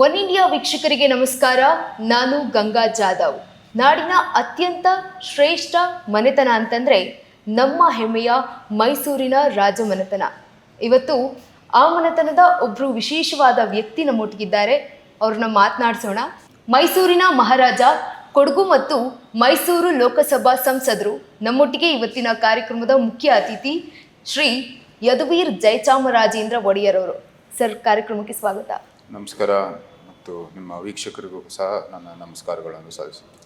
One India ವೀಕ್ಷಕರಿಗೆ ನಮಸ್ಕಾರ. ನಾನು ಗಂಗಾ ಜಾಧವ್. ನಾಡಿನ ಅತ್ಯಂತ ಶ್ರೇಷ್ಠ ಮನೆತನ ಅಂತಂದರೆ ನಮ್ಮ ಹೆಮ್ಮೆಯ ಮೈಸೂರಿನ ರಾಜಮನೆತನ. ಇವತ್ತು ಆ ಮನೆತನದ ಒಬ್ಬರು ವಿಶೇಷವಾದ ವ್ಯಕ್ತಿ ನಮ್ಮೊಟ್ಟಿಗಿದ್ದಾರೆ. ಅವ್ರನ್ನ ಮಾತನಾಡಿಸೋಣ. ಮೈಸೂರಿನ ಮಹಾರಾಜ, ಕೊಡಗು ಮತ್ತು ಮೈಸೂರು ಲೋಕಸಭಾ ಸಂಸದರು ನಮ್ಮೊಟ್ಟಿಗೆ ಇವತ್ತಿನ ಕಾರ್ಯಕ್ರಮದ ಮುಖ್ಯ ಅತಿಥಿ ಶ್ರೀ ಯದುವೀರ್ ಜಯಚಾಮರಾಜೇಂದ್ರ ಒಡೆಯರ್ ಅವರು. ಸರ್, ಕಾರ್ಯಕ್ರಮಕ್ಕೆ ಸ್ವಾಗತ. ನಮಸ್ಕಾರ. ಮತ್ತು ನಿಮ್ಮ ವೀಕ್ಷಕರಿಗೂ ಸಹ ನನ್ನ ನಮಸ್ಕಾರಗಳನ್ನು ಸಲ್ಲಿಸುತ್ತೇನೆ.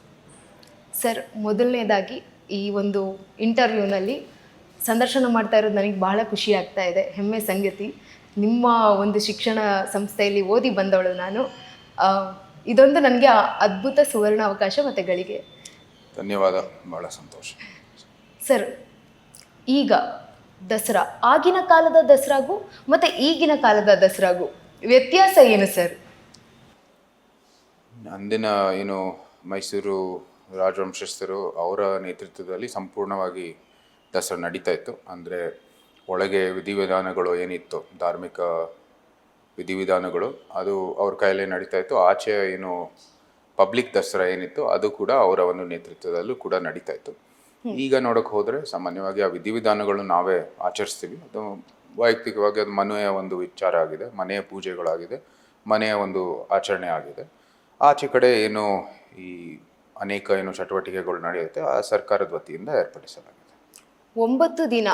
ಸರ್, ಮೊದಲನೇದಾಗಿ ಈ ಒಂದು ಇಂಟರ್ವ್ಯೂನಲ್ಲಿ ಸಂದರ್ಶನ ಮಾಡ್ತಾ ಇರೋದು ನನಗೆ ಬಹಳ ಖುಷಿ ಆಗ್ತಾ ಇದೆ, ಹೆಮ್ಮೆ ಸಂಗತಿ. ನಿಮ್ಮ ಒಂದು ಶಿಕ್ಷಣ ಸಂಸ್ಥೆಯಲ್ಲಿ ಓದಿ ಬಂದವಳು ನಾನು. ಇದೊಂದು ನನಗೆ ಅದ್ಭುತ ಸುವರ್ಣ ಅವಕಾಶ ಮತ್ತು ಗಳಿಗೆ. ಧನ್ಯವಾದ, ಭಾಳ ಸಂತೋಷ. ಸರ್, ಈಗ ದಸರಾ, ಆಗಿನ ಕಾಲದ ದಸರಾಗೂ ಮತ್ತು ಈಗಿನ ಕಾಲದ ದಸರಾಗೂ ವ್ಯತ್ಯಾಸ ಏನು ಸರ್? ಅಂದಿನ ಏನು ಮೈಸೂರು ರಾಜವಂಶಸ್ಥರು ಅವರ ನೇತೃತ್ವದಲ್ಲಿ ಸಂಪೂರ್ಣವಾಗಿ ದಸರಾ ನಡೀತಾ ಇತ್ತು. ಅಂದರೆ ಒಳಗೆ ವಿಧಿವಿಧಾನಗಳು ಏನಿತ್ತು, ಧಾರ್ಮಿಕ ವಿಧಿವಿಧಾನಗಳು, ಅದು ಅವ್ರ ಕೈಯಲ್ಲೇ ನಡೀತಾ ಇತ್ತು. ಆಚೆ ಏನು ಪಬ್ಲಿಕ್ ದಸರಾ ಏನಿತ್ತು ಅದು ಕೂಡ ಅವರ ಒಂದು ನೇತೃತ್ವದಲ್ಲೂ ಕೂಡ ನಡೀತಾ ಇತ್ತು. ಈಗ ನೋಡೋಕೆ ಹೋದರೆ ಸಾಮಾನ್ಯವಾಗಿ ಆ ವಿಧಿವಿಧಾನಗಳು ನಾವೇ ಆಚರಿಸ್ತೀವಿ. ಅದು ವೈಯಕ್ತಿಕವಾಗಿ ಅದು ಮನೆಯ ಒಂದು ವಿಚಾರ ಆಗಿದೆ, ಮನೆಯ ಪೂಜೆಗಳಾಗಿದೆ, ಮನೆಯ ಒಂದು ಆಚರಣೆ ಆಗಿದೆ. ಆಚೆ ಕಡೆ ಏನು ಈ ಅನೇಕ ಏನು ಚಟುವಟಿಕೆಗಳು ನಡೆಯುತ್ತೆ ಆ ಸರ್ಕಾರದ ವತಿಯಿಂದ ಏರ್ಪಡಿಸಲಾಗಿದೆ. 9 ದಿನ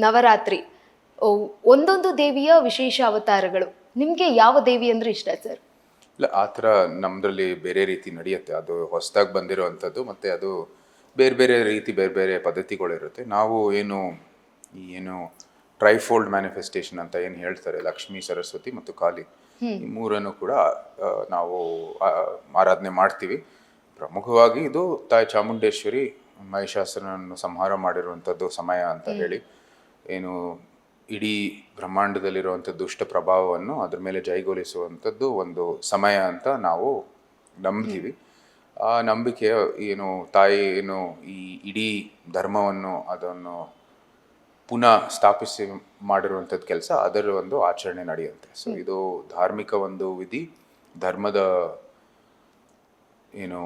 ನವರಾತ್ರಿ, ಒಂದೊಂದು ದೇವಿಯ ವಿಶೇಷ ಅವತಾರಗಳು. ನಿಮಗೆ ಯಾವ ದೇವಿ ಅಂದರೆ ಇಷ್ಟ ಸರ್? ಇಲ್ಲ, ಆ ಥರ ನಮ್ಮದ್ರಲ್ಲಿ ಬೇರೆ ರೀತಿ ನಡೆಯುತ್ತೆ. ಅದು ಹೊಸದಾಗಿ ಬಂದಿರೋವಂಥದ್ದು, ಮತ್ತು ಅದು ಬೇರೆ ಬೇರೆ ರೀತಿ ಬೇರೆ ಬೇರೆ ಪದ್ಧತಿಗಳಿರುತ್ತೆ. ನಾವು ಏನು ಟ್ರೈಫೋಲ್ಡ್ ಮ್ಯಾನಿಫೆಸ್ಟೇಷನ್ ಅಂತ ಏನು ಹೇಳ್ತಾರೆ, ಲಕ್ಷ್ಮೀ, ಸರಸ್ವತಿ ಮತ್ತು ಕಾಳಿ, ಈ ಮೂರನ್ನು ಕೂಡ ನಾವು ಆರಾಧನೆ ಮಾಡ್ತೀವಿ. ಪ್ರಮುಖವಾಗಿ ಇದು ತಾಯಿ ಚಾಮುಂಡೇಶ್ವರಿ ಮಹಿಷಾಸುರನನ್ನು ಸಂಹಾರ ಮಾಡಿರುವಂಥದ್ದು ಸಮಯ ಅಂತ ಹೇಳಿ, ಏನು ಇಡೀ ಬ್ರಹ್ಮಾಂಡದಲ್ಲಿರುವಂಥ ದುಷ್ಟ ಪ್ರಭಾವವನ್ನು ಅದ್ರ ಮೇಲೆ ಜೈಗೊಳಿಸುವಂಥದ್ದು ಒಂದು ಸಮಯ ಅಂತ ನಾವು ನಂಬ್ತೀವಿ. ಆ ನಂಬಿಕೆ ಏನು ತಾಯಿ ಏನು ಈ ಇಡೀ ಧರ್ಮವನ್ನು ಅದನ್ನು ಪುನಃ ಸ್ಥಾಪಿಸಿ ಮಾಡಿರುವಂಥದ್ದು ಕೆಲಸ, ಅದರ ಒಂದು ಆಚರಣೆ ನಡೆಯುತ್ತೆ. ಸೊ ಇದು ಧಾರ್ಮಿಕ ಒಂದು ವಿಧಿ, ಧರ್ಮದ ಏನು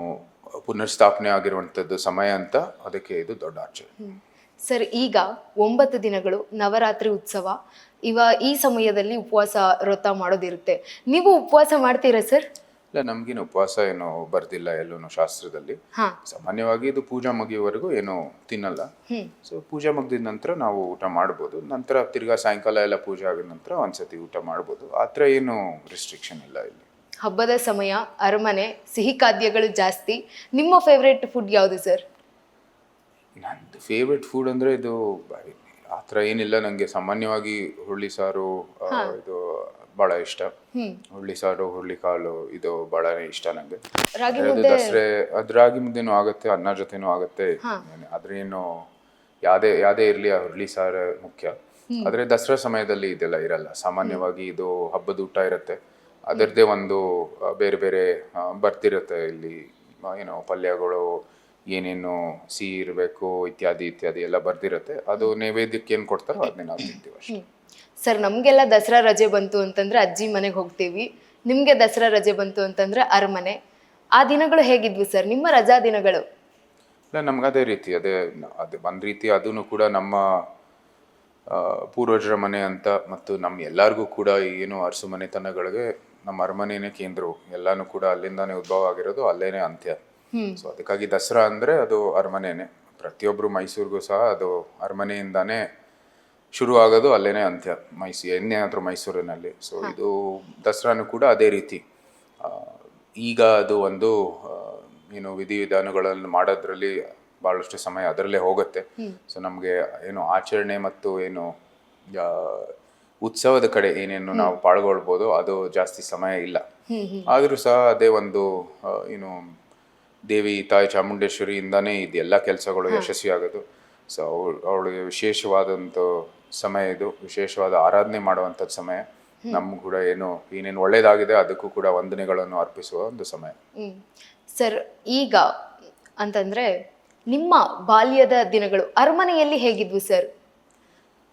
ಪುನರ್ಸ್ಥಾಪನೆ ಆಗಿರುವಂಥದ್ದು ಸಮಯ ಅಂತ, ಅದಕ್ಕೆ ಇದು ದೊಡ್ಡ ಆಚರಣೆ. ಸರ್, ಈಗ 9 ದಿನಗಳು ನವರಾತ್ರಿ ಉತ್ಸವ. ಈ ಸಮಯದಲ್ಲಿ ಉಪವಾಸ ವ್ರತ ಮಾಡೋದಿರುತ್ತೆ. ನೀವು ಉಪವಾಸ ಮಾಡ್ತೀರಾ ಸರ್? ಇಲ್ಲ, ನಮಗೇನು ಉಪವಾಸ ಏನು ಬರ್ದಿಲ್ಲ ಎಲ್ಲೂ ಶಾಸ್ತ್ರದಲ್ಲಿ. ಸಾಮಾನ್ಯವಾಗಿ ಇದು ಪೂಜಾ ಮುಗಿಯುವವರೆಗೂ ಏನು ತಿನ್ನಲ್ಲ. ಸೊ ಪೂಜೆ ಮುಗಿದ ನಂತರ ನಾವು ಊಟ ಮಾಡ್ಬೋದು. ನಂತರ ತಿರ್ಗಾ ಸಾಯಂಕಾಲ ಎಲ್ಲ ಪೂಜೆ ಆಗಿದ ನಂತರ ಒಂದ್ಸತಿ ಊಟ ಮಾಡ್ಬೋದು. ಆ ಥರ ಏನು ರಿಸ್ಟ್ರಿಕ್ಷನ್ ಇಲ್ಲ ಇಲ್ಲಿ. ಹಬ್ಬದ ಸಮಯ, ಅರಮನೆ, ಸಿಹಿ ಖಾದ್ಯಗಳು ಜಾಸ್ತಿ. ನಿಮ್ಮ ಫೇವ್ರೇಟ್ ಫುಡ್ ಯಾವುದು ಸರ್? ನಂದು ಫೇವ್ರೆಟ್ ಫುಡ್ ಅಂದರೆ ಇದು ಆ ಥರ ಏನಿಲ್ಲ. ನನಗೆ ಸಾಮಾನ್ಯವಾಗಿ ಹುರುಳಿ ಸಾರು ಇದು ಭಾಳ ಇಷ್ಟ. ಹುರುಳಿ ಸಾರು, ಹುರುಳಿ ಕಾಳು, ಇದು ಭಾಳ ಇಷ್ಟ ನನಗೆ. ದಸರೆ ಅದು ರಾಗಿ ಮುದ್ದೆನೂ ಆಗುತ್ತೆ, ಅನ್ನ ಜೊತೆನೂ ಆಗುತ್ತೆ. ಅದ್ರೇನು ಯಾವುದೇ ಇರಲಿ ಆ ಹುರುಳಿ ಸಾರು ಮುಖ್ಯ. ಆದರೆ ದಸರಾ ಸಮಯದಲ್ಲಿ ಇದೆಲ್ಲ ಇರಲ್ಲ. ಸಾಮಾನ್ಯವಾಗಿ ಇದು ಹಬ್ಬದ ಊಟ ಇರುತ್ತೆ, ಅದರದ್ದೇ ಒಂದು ಬೇರೆ ಬೇರೆ ಬರ್ತಿರುತ್ತೆ. ಇಲ್ಲಿ ಏನೋ ಪಲ್ಯಗಳು, ಏನೇನು ಸಿಹಿ ಇರಬೇಕು ಇತ್ಯಾದಿ ಇತ್ಯಾದಿ ಎಲ್ಲ ಬರ್ದಿರುತ್ತೆ. ಅದು ನೈವೇದ್ಯಕ್ಕೆ ಏನು ಕೊಡ್ತಾರೋ ಅದನ್ನೇ ನಾವು ತಿಂತೀವಿ ಅಷ್ಟೇ. ಸರ್, ನಮಗೆಲ್ಲ ದಸರಾ ರಜೆ ಬಂತು ಅಂತಂದರೆ ಅಜ್ಜಿ ಮನೆಗೆ ಹೋಗ್ತೀವಿ. ನಿಮಗೆ ದಸರಾ ರಜೆ ಬಂತು ಅಂತಂದರೆ ಅರಮನೆ. ಆ ದಿನಗಳು ಹೇಗಿದ್ವು ಸರ್, ನಿಮ್ಮ ರಜಾ ದಿನಗಳು? ಇಲ್ಲ, ನಮ್ಗೆ ಅದೇ ರೀತಿ, ಅದು ಒಂದು ರೀತಿ ಅದೂ ಕೂಡ ನಮ್ಮ ಪೂರ್ವಜರ ಮನೆ ಅಂತ, ಮತ್ತು ನಮ್ಮ ಎಲ್ಲರಿಗೂ ಕೂಡ ಏನು ಅರಸು ಮನೆತನಗಳಿಗೆ ನಮ್ಮ ಅರಮನೆಯೇ ಕೇಂದ್ರವು. ಎಲ್ಲನೂ ಕೂಡ ಅಲ್ಲಿಂದಾನೇ ಉದ್ಭವ ಆಗಿರೋದು, ಅಲ್ಲೇನೇ ಅಂತ್ಯ. ಸೊ ಅದಕ್ಕಾಗಿ ದಸರಾ ಅಂದರೆ ಅದು ಅರಮನೆಯೇ. ಪ್ರತಿಯೊಬ್ಬರು ಮೈಸೂರಿಗೂ ಸಹ ಅದು ಅರಮನೆಯಿಂದಾನೇ ಶುರು ಆಗೋದು, ಅಲ್ಲೇನೇ ಅಂತ್ಯ. ಏನಾದರೂ ಮೈಸೂರಿನಲ್ಲಿ. ಸೊ ಇದು ದಸರಾನು ಕೂಡ ಅದೇ ರೀತಿ. ಈಗ ಅದು ಒಂದು ಏನು ವಿಧಿವಿಧಾನಗಳನ್ನು ಮಾಡೋದ್ರಲ್ಲಿ ಭಾಳಷ್ಟು ಸಮಯ ಅದರಲ್ಲೇ ಹೋಗುತ್ತೆ. ಸೊ ನಮಗೆ ಏನು ಆಚರಣೆ ಮತ್ತು ಏನು ಉತ್ಸವದ ಕಡೆ ಏನೇನು ನಾವು ಪಾಲ್ಗೊಳ್ಬೋದು ಅದು ಜಾಸ್ತಿ ಸಮಯ ಇಲ್ಲ. ಆದರೂ ಸಹ ಅದೇ ಒಂದು ಏನು ದೇವಿ ತಾಯಿ ಚಾಮುಂಡೇಶ್ವರಿಯಿಂದಾನೇ ಇದೆಲ್ಲ ಕೆಲಸಗಳು ಯಶಸ್ವಿ ಆಗೋದು. ಸೊ ಅವಳಿಗೆ ವಿಶೇಷವಾದಂಥ ಸಮಯ ಇದು, ವಿಶೇಷವಾದ ಆರಾಧನೆ ಮಾಡುವಂಥದ್ದು ಸಮಯ. ನಮ್ಗೆ ಕೂಡ ಏನೇನು ಒಳ್ಳೇದಾಗಿದೆ ಅದಕ್ಕೂ ಕೂಡ ವಂದನೆಗಳನ್ನು ಅರ್ಪಿಸುವ ಒಂದು ಸಮಯ. ಸರ್, ಈಗ ಅಂತಂದರೆ ನಿಮ್ಮ ಬಾಲ್ಯದ ದಿನಗಳು ಅರಮನೆಯಲ್ಲಿ ಹೇಗಿದ್ವು ಸರ್?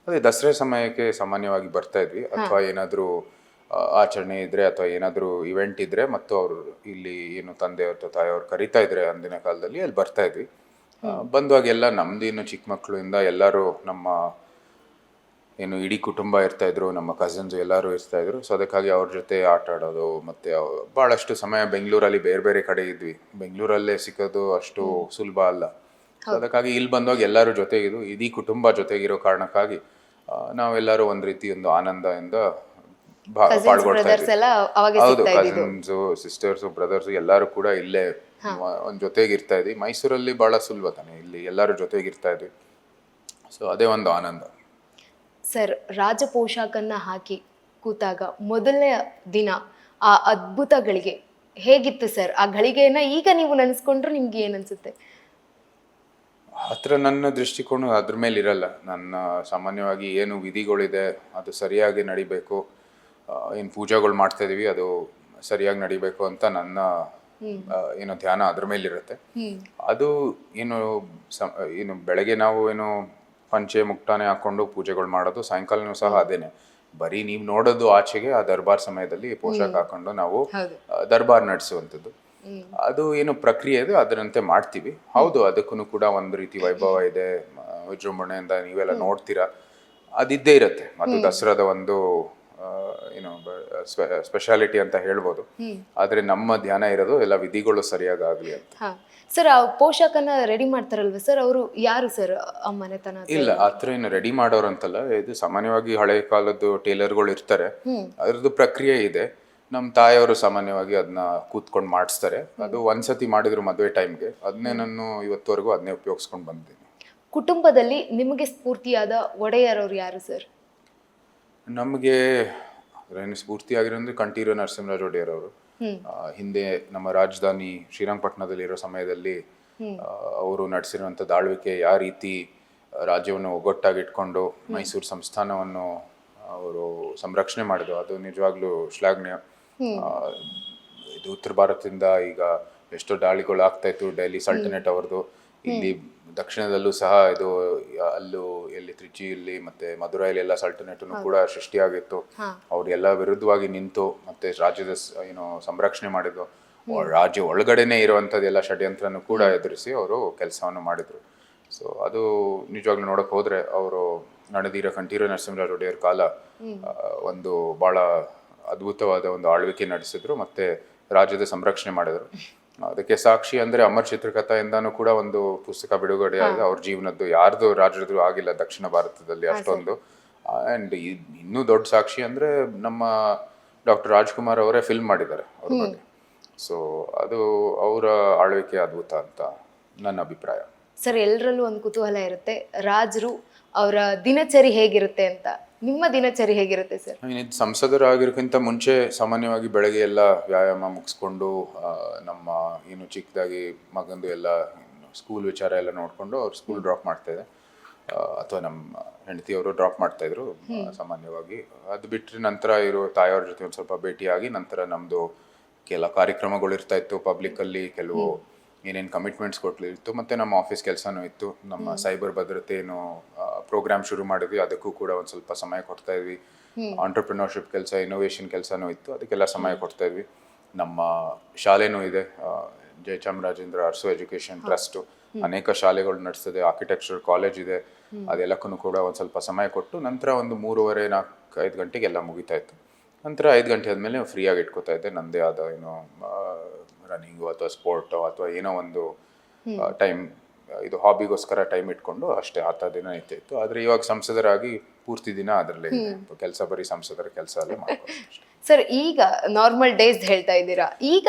ಅದೇ ದಸರಾ ಸಮಯಕ್ಕೆ ಸಾಮಾನ್ಯವಾಗಿ ಬರ್ತಾ ಇದ್ವಿ, ಅಥವಾ ಏನಾದರೂ ಆಚರಣೆ ಇದ್ದರೆ ಅಥವಾ ಏನಾದರೂ ಇವೆಂಟ್ ಇದ್ದರೆ ಮತ್ತು ಅವರು ಇಲ್ಲಿ ಏನು ತಂದೆ ಅಥವಾ ತಾಯಿಯವ್ರು ಕರಿತಾ ಇದ್ರೆ ಅಂದಿನ ಕಾಲದಲ್ಲಿ ಅಲ್ಲಿ ಬರ್ತಾ ಇದ್ವಿ. ಬಂದಾಗೆಲ್ಲ ನಮ್ದು ಇನ್ನು ಚಿಕ್ಕ ಮಕ್ಕಳಿಂದ ಎಲ್ಲರೂ ನಮ್ಮ ಏನು ಇಡೀ ಕುಟುಂಬ ಇರ್ತಾಯಿದ್ರು, ನಮ್ಮ ಕಸಿನ್ಸು ಎಲ್ಲರೂ ಇರ್ತಾಯಿದ್ರು. ಸೊ ಅದಕ್ಕಾಗಿ ಅವ್ರ ಜೊತೆ ಆಟ ಆಡೋದು ಮತ್ತು ಭಾಳಷ್ಟು ಸಮಯ ಬೆಂಗಳೂರಲ್ಲಿ ಬೇರೆ ಬೇರೆ ಕಡೆ ಇದ್ವಿ. ಬೆಂಗಳೂರಲ್ಲೇ ಸಿಕ್ಕೋದು ಅಷ್ಟು ಸುಲಭ ಅಲ್ಲ. ಸೊ ಅದಕ್ಕಾಗಿ ಇಲ್ಲಿ ಬಂದಾಗ ಎಲ್ಲರೂ ಜೊತೆಗಿದ್ದು ಇಡೀ ಕುಟುಂಬ ಜೊತೆಗಿರೋ ಕಾರಣಕ್ಕಾಗಿ ನಾವೆಲ್ಲರೂ ಒಂದು ರೀತಿ ಒಂದು ಆನಂದದಿಂದ ಪಾಲ್ಗೊಳ್ತಾ ಇದ್ವಿ. ಹೌದು, ಕಸಿನ್ಸು, ಸಿಸ್ಟರ್ಸು, ಬ್ರದರ್ಸು ಎಲ್ಲರೂ ಕೂಡ ಇಲ್ಲೇ ಒಂದು ಜೊತೆಗಿರ್ತಾ ಇದ್ವಿ. ಮೈಸೂರಲ್ಲಿ ಭಾಳ ಸುಲಭ ತಾನೆ, ಇಲ್ಲಿ ಎಲ್ಲರೂ ಜೊತೆಗಿರ್ತಾ ಇದ್ವಿ. ಸೊ ಅದೇ ಒಂದು ಆನಂದ. ಸರ್, ರಾಜ ಪೋಷಾಕನ್ನ ಹಾಕಿ ಕೂತಾಗ ಮೊದಲನೇ ದಿನ ಆ ಅದ್ಭುತಗಳಿಗೆ ಹೇಗಿತ್ತು ಸರ್? ಆ ಗಳಿಗೆಯನ್ನ ಈಗ ನೀವು ನೆನೆಸ್ಕೊಂಡ್ರೆ ನಿಮ್ಗೆ ಏನ್ ಅನ್ಸುತ್ತೆ? ಹತ್ರ ನನ್ನ ದೃಷ್ಟಿಕೋನ ಅದ್ರ ಮೇಲೆ ಇರಲ್ಲ. ನನ್ನ ಸಾಮಾನ್ಯವಾಗಿ ಏನು ವಿಧಿಗಳಿದೆ ಅದು ಸರಿಯಾಗಿ ನಡಿಬೇಕು, ಏನು ಪೂಜೆಗಳು ಮಾಡ್ತಾ ಇದೀವಿ ಅದು ಸರಿಯಾಗಿ ನಡಿಬೇಕು ಅಂತ ನನ್ನ ಏನು ಧ್ಯಾನ ಅದ್ರ ಮೇಲಿರುತ್ತೆ. ಅದು ಏನು ಏನು ಬೆಳಗ್ಗೆ ನಾವು ಏನು ಪಂಚೆ ಮುಕ್ತಾನೆ ಹಾಕೊಂಡು ಪೂಜೆಗಳು ಮಾಡೋದು, ಸಾಯಂಕಾಲನೂ ಸಹ ಅದೇನೆ. ಬರೀ ನೀವು ನೋಡೋದು ಆಚೆಗೆ ಆ ದರ್ಬಾರ್ ಸಮಯದಲ್ಲಿ ಪೋಷಾಕ ಹಾಕೊಂಡು ನಾವು ದರ್ಬಾರ್ ನಡೆಸುವಂಥದ್ದು. ಅದು ಏನು ಪ್ರಕ್ರಿಯೆ ಇದೆ ಅದರಂತೆ ಮಾಡ್ತೀವಿ. ಹೌದು, ಅದಕ್ಕೂ ಕೂಡ ಒಂದು ರೀತಿ ವೈಭವ ಇದೆ, ವಿಜೃಂಭಣೆಯಿಂದ ನೀವೆಲ್ಲ ನೋಡ್ತೀರಾ, ಅದಿದ್ದೇ ಇರುತ್ತೆ. ಅದು ದಸರಾದ ಒಂದು ಏನು ಸ್ಪೆಷಾಲಿಟಿ ಅಂತ ಹೇಳ್ಬೋದು. ಆದ್ರೆ ನಮ್ಮ ಧ್ಯಾನ ಇರೋದು ಎಲ್ಲ ವಿಧಿಗಳು ಸರಿಯಾಗಿ ಆಗ್ಲಿ ಅಂತ. ಸರ್, ಆ ಪೋಷಾಕನ ರೆಡಿ ಮಾಡ್ತಾರಲ್ವ ಸರ್, ಅವರು ಯಾರು ಸರ್? ಆ ಮನೆತನ? ಇಲ್ಲ, ಆತರ ಏನು ರೆಡಿ ಮಾಡೋರು ಅಂತಲ್ಲ. ಇದು ಸಾಮಾನ್ಯವಾಗಿ ಹಳೆ ಕಾಲದ್ದು ಟೇಲರ್ಗಳು ಇರ್ತಾರೆ, ಅದ್ರದ್ದು ಪ್ರಕ್ರಿಯೆ ಇದೆ. ನಮ್ಮ ತಾಯಿಯವರು ಸಾಮಾನ್ಯವಾಗಿ ಅದನ್ನ ಕೂತ್ಕೊಂಡು ಮಾಡಿಸ್ತಾರೆ. ಅದು ಒಂದ್ಸತಿ ಮಾಡಿದ್ರು ಮದುವೆ ಟೈಮ್ಗೆ, ಅದನ್ನೇ ನಾನು ಇವತ್ತವರೆಗೂ ಅದನ್ನೇ ಉಪಯೋಗಿಸ್ಕೊಂಡು ಬಂದಿದ್ದೀನಿ. ಕುಟುಂಬದಲ್ಲಿ ನಿಮಗೆ ಸ್ಫೂರ್ತಿಯಾದ ಒಡೆಯರವ್ರು ಯಾರು ಸರ್? ನಮಗೆ ಸ್ಫೂರ್ತಿಯಾಗಿರೋದು ಕಂಠೀರವ ನರಸಿಂಹರಾಜ ಒಡೆಯರ್ ಅವರು. ಹಿಂದೆ ನಮ್ಮ ರಾಜಧಾನಿ ಶ್ರೀರಂಗಪಟ್ಟಣದಲ್ಲಿ ಇರೋ ಸಮಯದಲ್ಲಿ ಅವರು ನಡೆಸಿರುವಂಥದ್ದು ಆಳ್ವಿಕೆ, ಯಾವ ರೀತಿ ರಾಜ್ಯವನ್ನು ಒಗ್ಗಟ್ಟಾಗಿಟ್ಕೊಂಡು ಮೈಸೂರು ಸಂಸ್ಥಾನವನ್ನು ಅವರು ಸಂರಕ್ಷಣೆ ಮಾಡಿದ್ರು, ಅದು ನಿಜವಾಗ್ಲೂ ಶ್ಲಾಘನೀಯ. ಇದು ಉತ್ತರ ಭಾರತದಿಂದ ಈಗ ಎಷ್ಟೋ ದಾಳಿಗಳು ಆಗ್ತಾ ಇತ್ತು. ಡೆಲ್ಲಿ ಸಲ್ಟನೇಟ್ ಅವ್ರದ್ದು, ಇಲ್ಲಿ ದಕ್ಷಿಣದಲ್ಲೂ ಸಹ ಇದು ಅಲ್ಲೂ ಎಲ್ಲಿ ತ್ರಿಚಿಯಲ್ಲಿ ಮತ್ತೆ ಮಧುರೈಲಿ ಎಲ್ಲ ಸಲ್ಟನೇಟನ್ನು ಕೂಡ ಸೃಷ್ಟಿಯಾಗಿತ್ತು. ಅವ್ರಿಗೆಲ್ಲ ವಿರುದ್ಧವಾಗಿ ನಿಂತು ಮತ್ತೆ ರಾಜ್ಯದ ಏನು ಸಂರಕ್ಷಣೆ ಮಾಡಿದ್ದು, ರಾಜ್ಯ ಒಳಗಡೆನೆ ಇರುವಂಥದ್ದೆಲ್ಲ ಷಡ್ಯಂತ್ರನೂ ಕೂಡ ಎದುರಿಸಿ ಅವರು ಕೆಲಸವನ್ನು ಮಾಡಿದ್ರು. ಸೊ ಅದು ನಿಜವಾಗ್ಲೂ ನೋಡಕ್ ಹೋದ್ರೆ ಅವರು ನಡೆದಿರೋ ಕಂಠೀರವ ನರಸಿಂಹರಾಜ ಒಡೆಯರ್ ಕಾಲ ಒಂದು ಬಹಳ ಅದ್ಭುತವಾದ ಒಂದು ಆಳ್ವಿಕೆ ನಡೆಸಿದ್ರು ಮತ್ತೆ ರಾಜ್ಯದ ಸಂರಕ್ಷಣೆ ಮಾಡಿದ್ರು. ಅದಕ್ಕೆ ಸಾಕ್ಷಿ ಅಂದ್ರೆ ಅಮರ್ ಚಿತ್ರಕಥೆಯಿಂದಾನು ಕೂಡ ಒಂದು ಪುಸ್ತಕ ಬಿಡುಗಡೆ ಆಗಿದೆ. ಅವ್ರ ಜೀವನದ್ದು ಯಾರ್ದು ರಾಜ್ಯದ್ದು ಆಗಿಲ್ಲ ದಕ್ಷಿಣ ಭಾರತದಲ್ಲಿ ಅಷ್ಟೊಂದು. ಅಂಡ್ ಇನ್ನೂ ದೊಡ್ಡ ಸಾಕ್ಷಿ ಅಂದ್ರೆ ನಮ್ಮ ಡಾಕ್ಟರ್ ರಾಜ್ಕುಮಾರ್ ಅವರೇ ಫಿಲ್ಮ್ ಮಾಡಿದ್ದಾರೆ ಅವ್ರ ಬಗ್ಗೆ. ಸೊ ಅದು ಅವರ ಆಳ್ವಿಕೆ ಅದ್ಭುತ ಅಂತ ನನ್ನ ಅಭಿಪ್ರಾಯ. ಸರ್, ಎಲ್ಲರಲ್ಲೂ ಒಂದು ಕುತೂಹಲ ಇರುತ್ತೆ, ರಾಜರು ಅವರ ದಿನಚರಿ ಹೇಗಿರುತ್ತೆ ಅಂತ. ನಿಮ್ಮ ದಿನಚರಿ ಹೇಗಿರುತ್ತೆ ಸರ್? ಇದು ಸಂಸದರಾಗಿರೋಕ್ಕಿಂತ ಮುಂಚೆ ಸಾಮಾನ್ಯವಾಗಿ ಬೆಳಗ್ಗೆ ಎಲ್ಲ ವ್ಯಾಯಾಮ ಮುಗಿಸ್ಕೊಂಡು ನಮ್ಮ ಏನು ಚಿಕ್ಕದಾಗಿ ಮಗಂದು ಎಲ್ಲ ಸ್ಕೂಲ್ ವಿಚಾರ ಎಲ್ಲ ನೋಡಿಕೊಂಡು ಅವ್ರು ಸ್ಕೂಲ್ ಡ್ರಾಪ್ ಮಾಡ್ತಾಯಿದ್ದೆ, ಅಥವಾ ನಮ್ಮ ಹೆಂಡತಿಯವರು ಡ್ರಾಪ್ ಮಾಡ್ತಾಯಿದ್ರು ಸಾಮಾನ್ಯವಾಗಿ. ಅದು ಬಿಟ್ಟರೆ ನಂತರ ಇರೋ ತಾಯಿಯವ್ರ ಜೊತೆ ಒಂದು ಸ್ವಲ್ಪ ಭೇಟಿಯಾಗಿ ನಂತರ ನಮ್ಮದು ಕೆಲ ಕಾರ್ಯಕ್ರಮಗಳು ಇರ್ತಾಯಿತ್ತು ಪಬ್ಲಿಕ್ಕಲ್ಲಿ, ಕೆಲವು ಏನೇನು ಕಮಿಟ್ಮೆಂಟ್ಸ್ ಕೊಟ್ಟಿತ್ತು, ಮತ್ತು ನಮ್ಮ ಆಫೀಸ್ ಕೆಲಸನೂ ಇತ್ತು. ನಮ್ಮ ಸೈಬರ್ ಭದ್ರತೆ ಏನು ಪ್ರೋಗ್ರಾಮ್ ಶುರು ಮಾಡಿದ್ವಿ, ಅದಕ್ಕೂ ಕೂಡ ಒಂದು ಸ್ವಲ್ಪ ಸಮಯ ಕೊಡ್ತಾ ಇದ್ವಿ. ಆಂಟ್ರಪ್ರಿನರ್ಶಿಪ್ ಕೆಲಸ, ಇನೋವೇಷನ್ ಕೆಲಸನೂ ಇತ್ತು, ಅದಕ್ಕೆಲ್ಲ ಸಮಯ ಕೊಡ್ತಾ ಇದ್ವಿ. ನಮ್ಮ ಶಾಲೆನೂ ಇದೆ, ಜಯಚಾಮರಾಜೇಂದ್ರ ಅರ್ಸು ಎಜುಕೇಷನ್ ಟ್ರಸ್ಟು, ಅನೇಕ ಶಾಲೆಗಳು ನಡೆಸ್ತದೆ, ಆರ್ಕಿಟೆಕ್ಚರ್ ಕಾಲೇಜ್ ಇದೆ, ಅದೆಲ್ಲಕ್ಕೂ ಕೂಡ ಒಂದು ಸ್ವಲ್ಪ ಸಮಯ ಕೊಟ್ಟು ನಂತರ ಒಂದು 3:30, 4, 5 ಗಂಟೆಗೆ ಎಲ್ಲ ಮುಗಿತಾ ಇತ್ತು. ನಂತರ 5 ಗಂಟೆ ಆದಮೇಲೆ ಫ್ರೀಯಾಗಿ ಇಟ್ಕೋತಾ ಇದ್ದೆ. ನನ್ನದೇ ಆದ ಏನೋ ರನ್ನಿಂಗು ಅಥವಾ ಸ್ಪೋರ್ಟು ಅಥವಾ ಏನೋ ಒಂದು ಟೈಮ್, ಇದು ಹಾಬಿಗೋಸ್ಕರ ಟೈಮ್ ಇಟ್ಕೊಂಡು ಅಷ್ಟೇ ಆತ ದಿನ ಇತ್ತು. ಆದರೆ ಇವಾಗ ಸಂಸದರಾಗಿ ಪೂರ್ತಿ ದಿನ ಅದರಲ್ಲೇ ಕೆಲಸ, ಬರೀ ಸಂಸದರ ಕೆಲಸ ಅಲ್ಲೇ ಮಾಡ್ಕೊಂಡು. ಸರ್, ಈಗ ನಾರ್ಮಲ್ ಡೇಸ್ ಹೇಳ್ತಾ ಇದ್ದೀರಾ, ಈಗ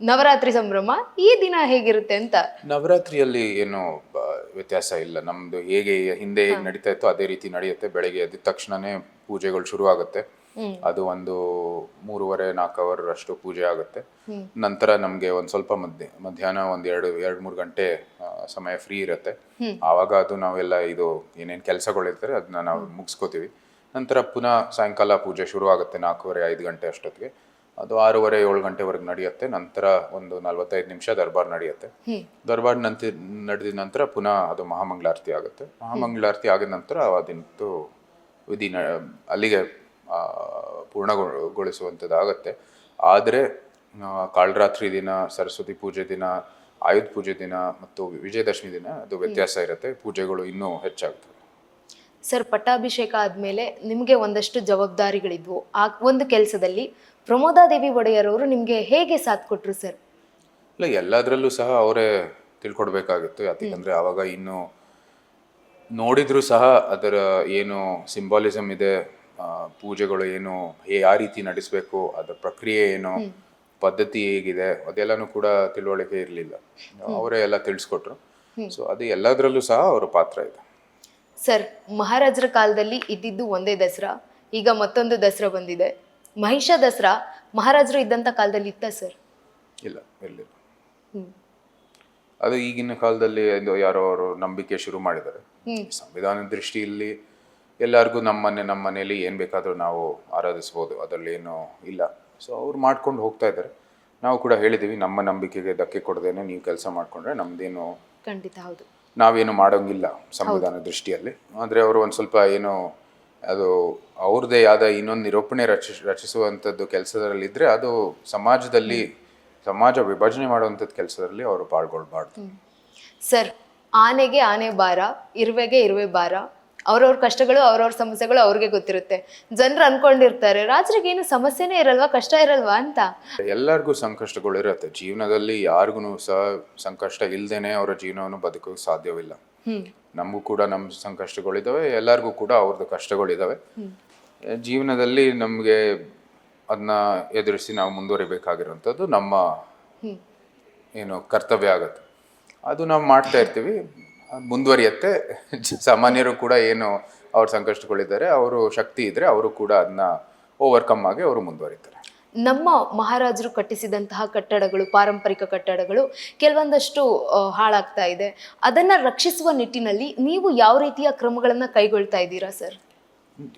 ನವರಾತ್ರಿ ಸಂಭ್ರಮ ಈ ದಿನ ಹೇಗಿರುತ್ತೆ ಅಂತ? ನವರಾತ್ರಿಯಲ್ಲಿ ಏನು ವ್ಯತ್ಯಾಸ ಇಲ್ಲ. ನಮ್ದು ಹೇಗೆ ಹಿಂದೆ ಹೇಗೆ ನಡೀತಾ ಇತ್ತು ಅದೇ ರೀತಿ ನಡೆಯುತ್ತೆ. ಬೆಳಗ್ಗೆ ಎದ್ದ ತಕ್ಷಣನೇ ಪೂಜೆಗಳು ಶುರು ಆಗುತ್ತೆ. ಅದು ಒಂದು 3:30, 4 ಅವರ್ ಅಷ್ಟು ಪೂಜೆ ಆಗುತ್ತೆ. ನಂತರ ನಮಗೆ ಒಂದು ಸ್ವಲ್ಪ ಮಧ್ಯಾಹ್ನ ಒಂದು 2-3 ಗಂಟೆ ಸಮಯ ಫ್ರೀ ಇರುತ್ತೆ. ಆವಾಗ ಅದು ನಾವೆಲ್ಲ ಇದು ಏನೇನು ಕೆಲಸಗಳಿರ್ತಾರೆ ಅದನ್ನ ನಾವು ಮುಗಿಸ್ಕೋತೀವಿ. ನಂತರ ಪುನಃ ಸಾಯಂಕಾಲ ಪೂಜೆ ಶುರು ಆಗುತ್ತೆ 4:30, 5 ಗಂಟೆ ಅಷ್ಟೊತ್ತಿಗೆ. ಅದು 6:30, 7 ಗಂಟೆವರೆಗೆ ನಡೆಯುತ್ತೆ. ನಂತರ ಒಂದು 45 ನಿಮಿಷ ದರ್ಬಾರ್ ನಡೆಯುತ್ತೆ. ದರ್ಬಾರ್ ನಡೆದ ನಂತರ ಪುನಃ ಅದು ಮಹಾಮಂಗಳಾರತಿ ಆಗುತ್ತೆ. ಮಹಾಮಂಗಳಾರತಿ ಆಗಿದ ನಂತರ ಅದಿನದ್ದು ವಿಧಿ ಅಲ್ಲಿಗೆ ಪೂರ್ಣಗೊಳಿಸುವಂಥದ್ದಾಗತ್ತೆ. ಆದರೆ ಕಾಳರಾತ್ರಿ ದಿನ, ಸರಸ್ವತಿ ಪೂಜೆ ದಿನ, ಆಯುಧ ಪೂಜೆ ದಿನ ಮತ್ತು ವಿಜಯದಶಮಿ ದಿನ ಅದು ವ್ಯತ್ಯಾಸ ಇರುತ್ತೆ. ಪೂಜೆಗಳು ಇನ್ನೂ ಹೆಚ್ಚಾಗ್ತವೆ. ಸರ್, ಪಟ್ಟಾಭಿಷೇಕ ಆದಮೇಲೆ ನಿಮಗೆ ಒಂದಷ್ಟು ಜವಾಬ್ದಾರಿಗಳಿದ್ವು. ಆ ಒಂದು ಕೆಲಸದಲ್ಲಿ ಪ್ರಮೋದಾದೇವಿ ಒಡೆಯರ್ ಅವರು ನಿಮಗೆ ಹೇಗೆ ಸಾಥ್ ಕೊಟ್ಟರು ಸರ್? ಇಲ್ಲ, ಎಲ್ಲದರಲ್ಲೂ ಸಹ ಅವರೇ ತಿಳ್ಕೊಡ್ಬೇಕಾಗಿತ್ತು. ಯಾಕಂದರೆ ಆವಾಗ ಇನ್ನು ನೋಡಿದರೂ ಸಹ ಅದರ ಏನು ಸಿಂಬಾಲಿಸಮ್ ಇದೆ, ಪೂಜೆಗಳು ಏನು, ಯಾವ ರೀತಿ ನಡೆಸಬೇಕು, ಅದರ ಪ್ರಕ್ರಿಯೆ ಏನು, ಪದ್ಧತಿ ಹೇಗಿದೆ, ಅದೆಲ್ಲನೂ ಕೂಡ ತಿಳುವಳಿಕೆ ಇರಲಿಲ್ಲ. ಅವರೇ ಎಲ್ಲ ತಿಳಿಸ್ಕೊಟ್ರು. ಸೊ ಅದು ಎಲ್ಲದರಲ್ಲೂ ಸಹ ಅವರ ಪಾತ್ರ ಇದೆ. ಸರ್, ಮಹಾರಾಜರ ಕಾಲದಲ್ಲಿ ಇದ್ದಿದ್ದು ಒಂದೇ ದಸರಾ, ಈಗ ಮತ್ತೊಂದು ದಸರಾ ಬಂದಿದೆ. ಮಹಿಷ ದಸರಾ ಮಹಾರಾಜರು ಇದ್ದಂಥ ಕಾಲದಲ್ಲಿ ಇತ್ತ ಸರ್? ಇಲ್ಲ, ಇರಲಿಲ್ಲ. ಅದು ಈಗಿನ ಕಾಲದಲ್ಲಿ ಯಾರೋ ಅವರು ನಂಬಿಕೆ ಶುರು ಮಾಡಿದ್ದಾರೆ. ಸಂವಿಧಾನ ದೃಷ್ಟಿಯಲ್ಲಿ ಎಲ್ಲರಿಗೂ ನಮ್ಮ ಮನೆಯಲ್ಲಿ ಏನು ಬೇಕಾದರೂ ನಾವು ಆರಾಧಿಸ್ಬೋದು, ಅದರಲ್ಲಿ ಏನೂ ಇಲ್ಲ. ಸೊ ಅವ್ರು ಮಾಡ್ಕೊಂಡು ಹೋಗ್ತಾ ಇದ್ದಾರೆ. ನಾವು ಕೂಡ ಹೇಳಿದ್ದೀವಿ, ನಮ್ಮ ನಂಬಿಕೆಗೆ ಧಕ್ಕೆ ಕೊಡದೇನೆ ನೀವು ಕೆಲಸ ಮಾಡಿಕೊಂಡ್ರೆ ನಮ್ಮದೇನು, ಖಂಡಿತ ಹೌದು, ನಾವೇನು ಮಾಡೋಂಗಿಲ್ಲ ಸಂವಿಧಾನ ದೃಷ್ಟಿಯಲ್ಲಿ. ಆದರೆ ಅವರು ಒಂದು ಸ್ವಲ್ಪ ಏನೋ ಅದು ಅವ್ರದ್ದೇ ಆದ ಇನ್ನೊಂದು ನಿರೂಪಣೆ ರಚಿಸುವಂಥದ್ದು ಕೆಲಸದಲ್ಲಿದ್ದರೆ ಅದು ಸಮಾಜ ವಿಭಜನೆ ಮಾಡುವಂಥದ್ದು ಕೆಲಸದಲ್ಲಿ ಅವರು ಪಾಲ್ಗೊಳ್ಬಾರ್ದು. ಸರ್, ಆನೆಗೆ ಆನೆ ಭಾರ, ಇರುವೆಗೆ ಇರುವೆ ಭಾರ. ಅವ್ರವ್ರ ಕಷ್ಟಗಳು, ಅವ್ರವ್ರ ಸಮಸ್ಯೆಗಳು ಅವ್ರಿಗೆ ಗೊತ್ತಿರುತ್ತೆ. ಜನರು ಅನ್ಕೊಂಡಿರ್ತಾರೆ ರಾಜರಿಗೆ ಏನು ಸಮಸ್ಯೆನೇ ಇರಲ್ವಾ, ಕಷ್ಟ ಇರಲ್ವಾ ಅಂತ. ಎಲ್ಲರಿಗೂ ಸಂಕಷ್ಟಗಳು ಇರುತ್ತೆ ಜೀವನದಲ್ಲಿ. ಯಾರಿಗೂ ಸಹ ಸಂಕಷ್ಟ ಇಲ್ಲದೇನೆ ಅವರ ಜೀವನವನ್ನು ಬದುಕೋಕೆ ಸಾಧ್ಯವಿಲ್ಲ. ನಮಗೂ ಕೂಡ ನಮ್ಮ ಸಂಕಷ್ಟಗಳಿದ್ದಾವೆ, ಎಲ್ಲರಿಗೂ ಕೂಡ ಅವ್ರದ್ದು ಕಷ್ಟಗಳಿದ್ದಾವೆ. ಜೀವನದಲ್ಲಿ ನಮಗೆ ಅದನ್ನ ಎದುರಿಸಿ ನಾವು ಮುಂದುವರಿಬೇಕಾಗಿರುವಂಥದ್ದು ನಮ್ಮ ಏನು ಕರ್ತವ್ಯ ಆಗುತ್ತೆ. ಅದು ನಾವು ಮಾಡ್ತಾ ಇರ್ತೀವಿ, ಮುಂದುವರಿಯುತ್ತೆ. ಸಾಮಾನ್ಯರು ಕೂಡ ಏನು ಅವ್ರ ಸಂಕಷ್ಟಗಳಿದ್ದಾರೆ, ಅವರು ಶಕ್ತಿ ಇದ್ದರೆ ಅವರು ಕೂಡ ಅದನ್ನ ಓವರ್ಕಮ್ ಆಗಿ ಅವರು ಮುಂದುವರಿತಾರೆ. ನಮ್ಮ ಮಹಾರಾಜರು ಕಟ್ಟಿಸಿದಂತಹ ಕಟ್ಟಡಗಳು, ಪಾರಂಪರಿಕ ಕಟ್ಟಡಗಳು ಕೆಲವೊಂದಷ್ಟು ಹಾಳಾಗ್ತಾ ಇದೆ. ಅದನ್ನು ರಕ್ಷಿಸುವ ನಿಟ್ಟಿನಲ್ಲಿ ನೀವು ಯಾವ ರೀತಿಯ ಕ್ರಮಗಳನ್ನು ಕೈಗೊಳ್ತಾ ಇದ್ದೀರಾ ಸರ್?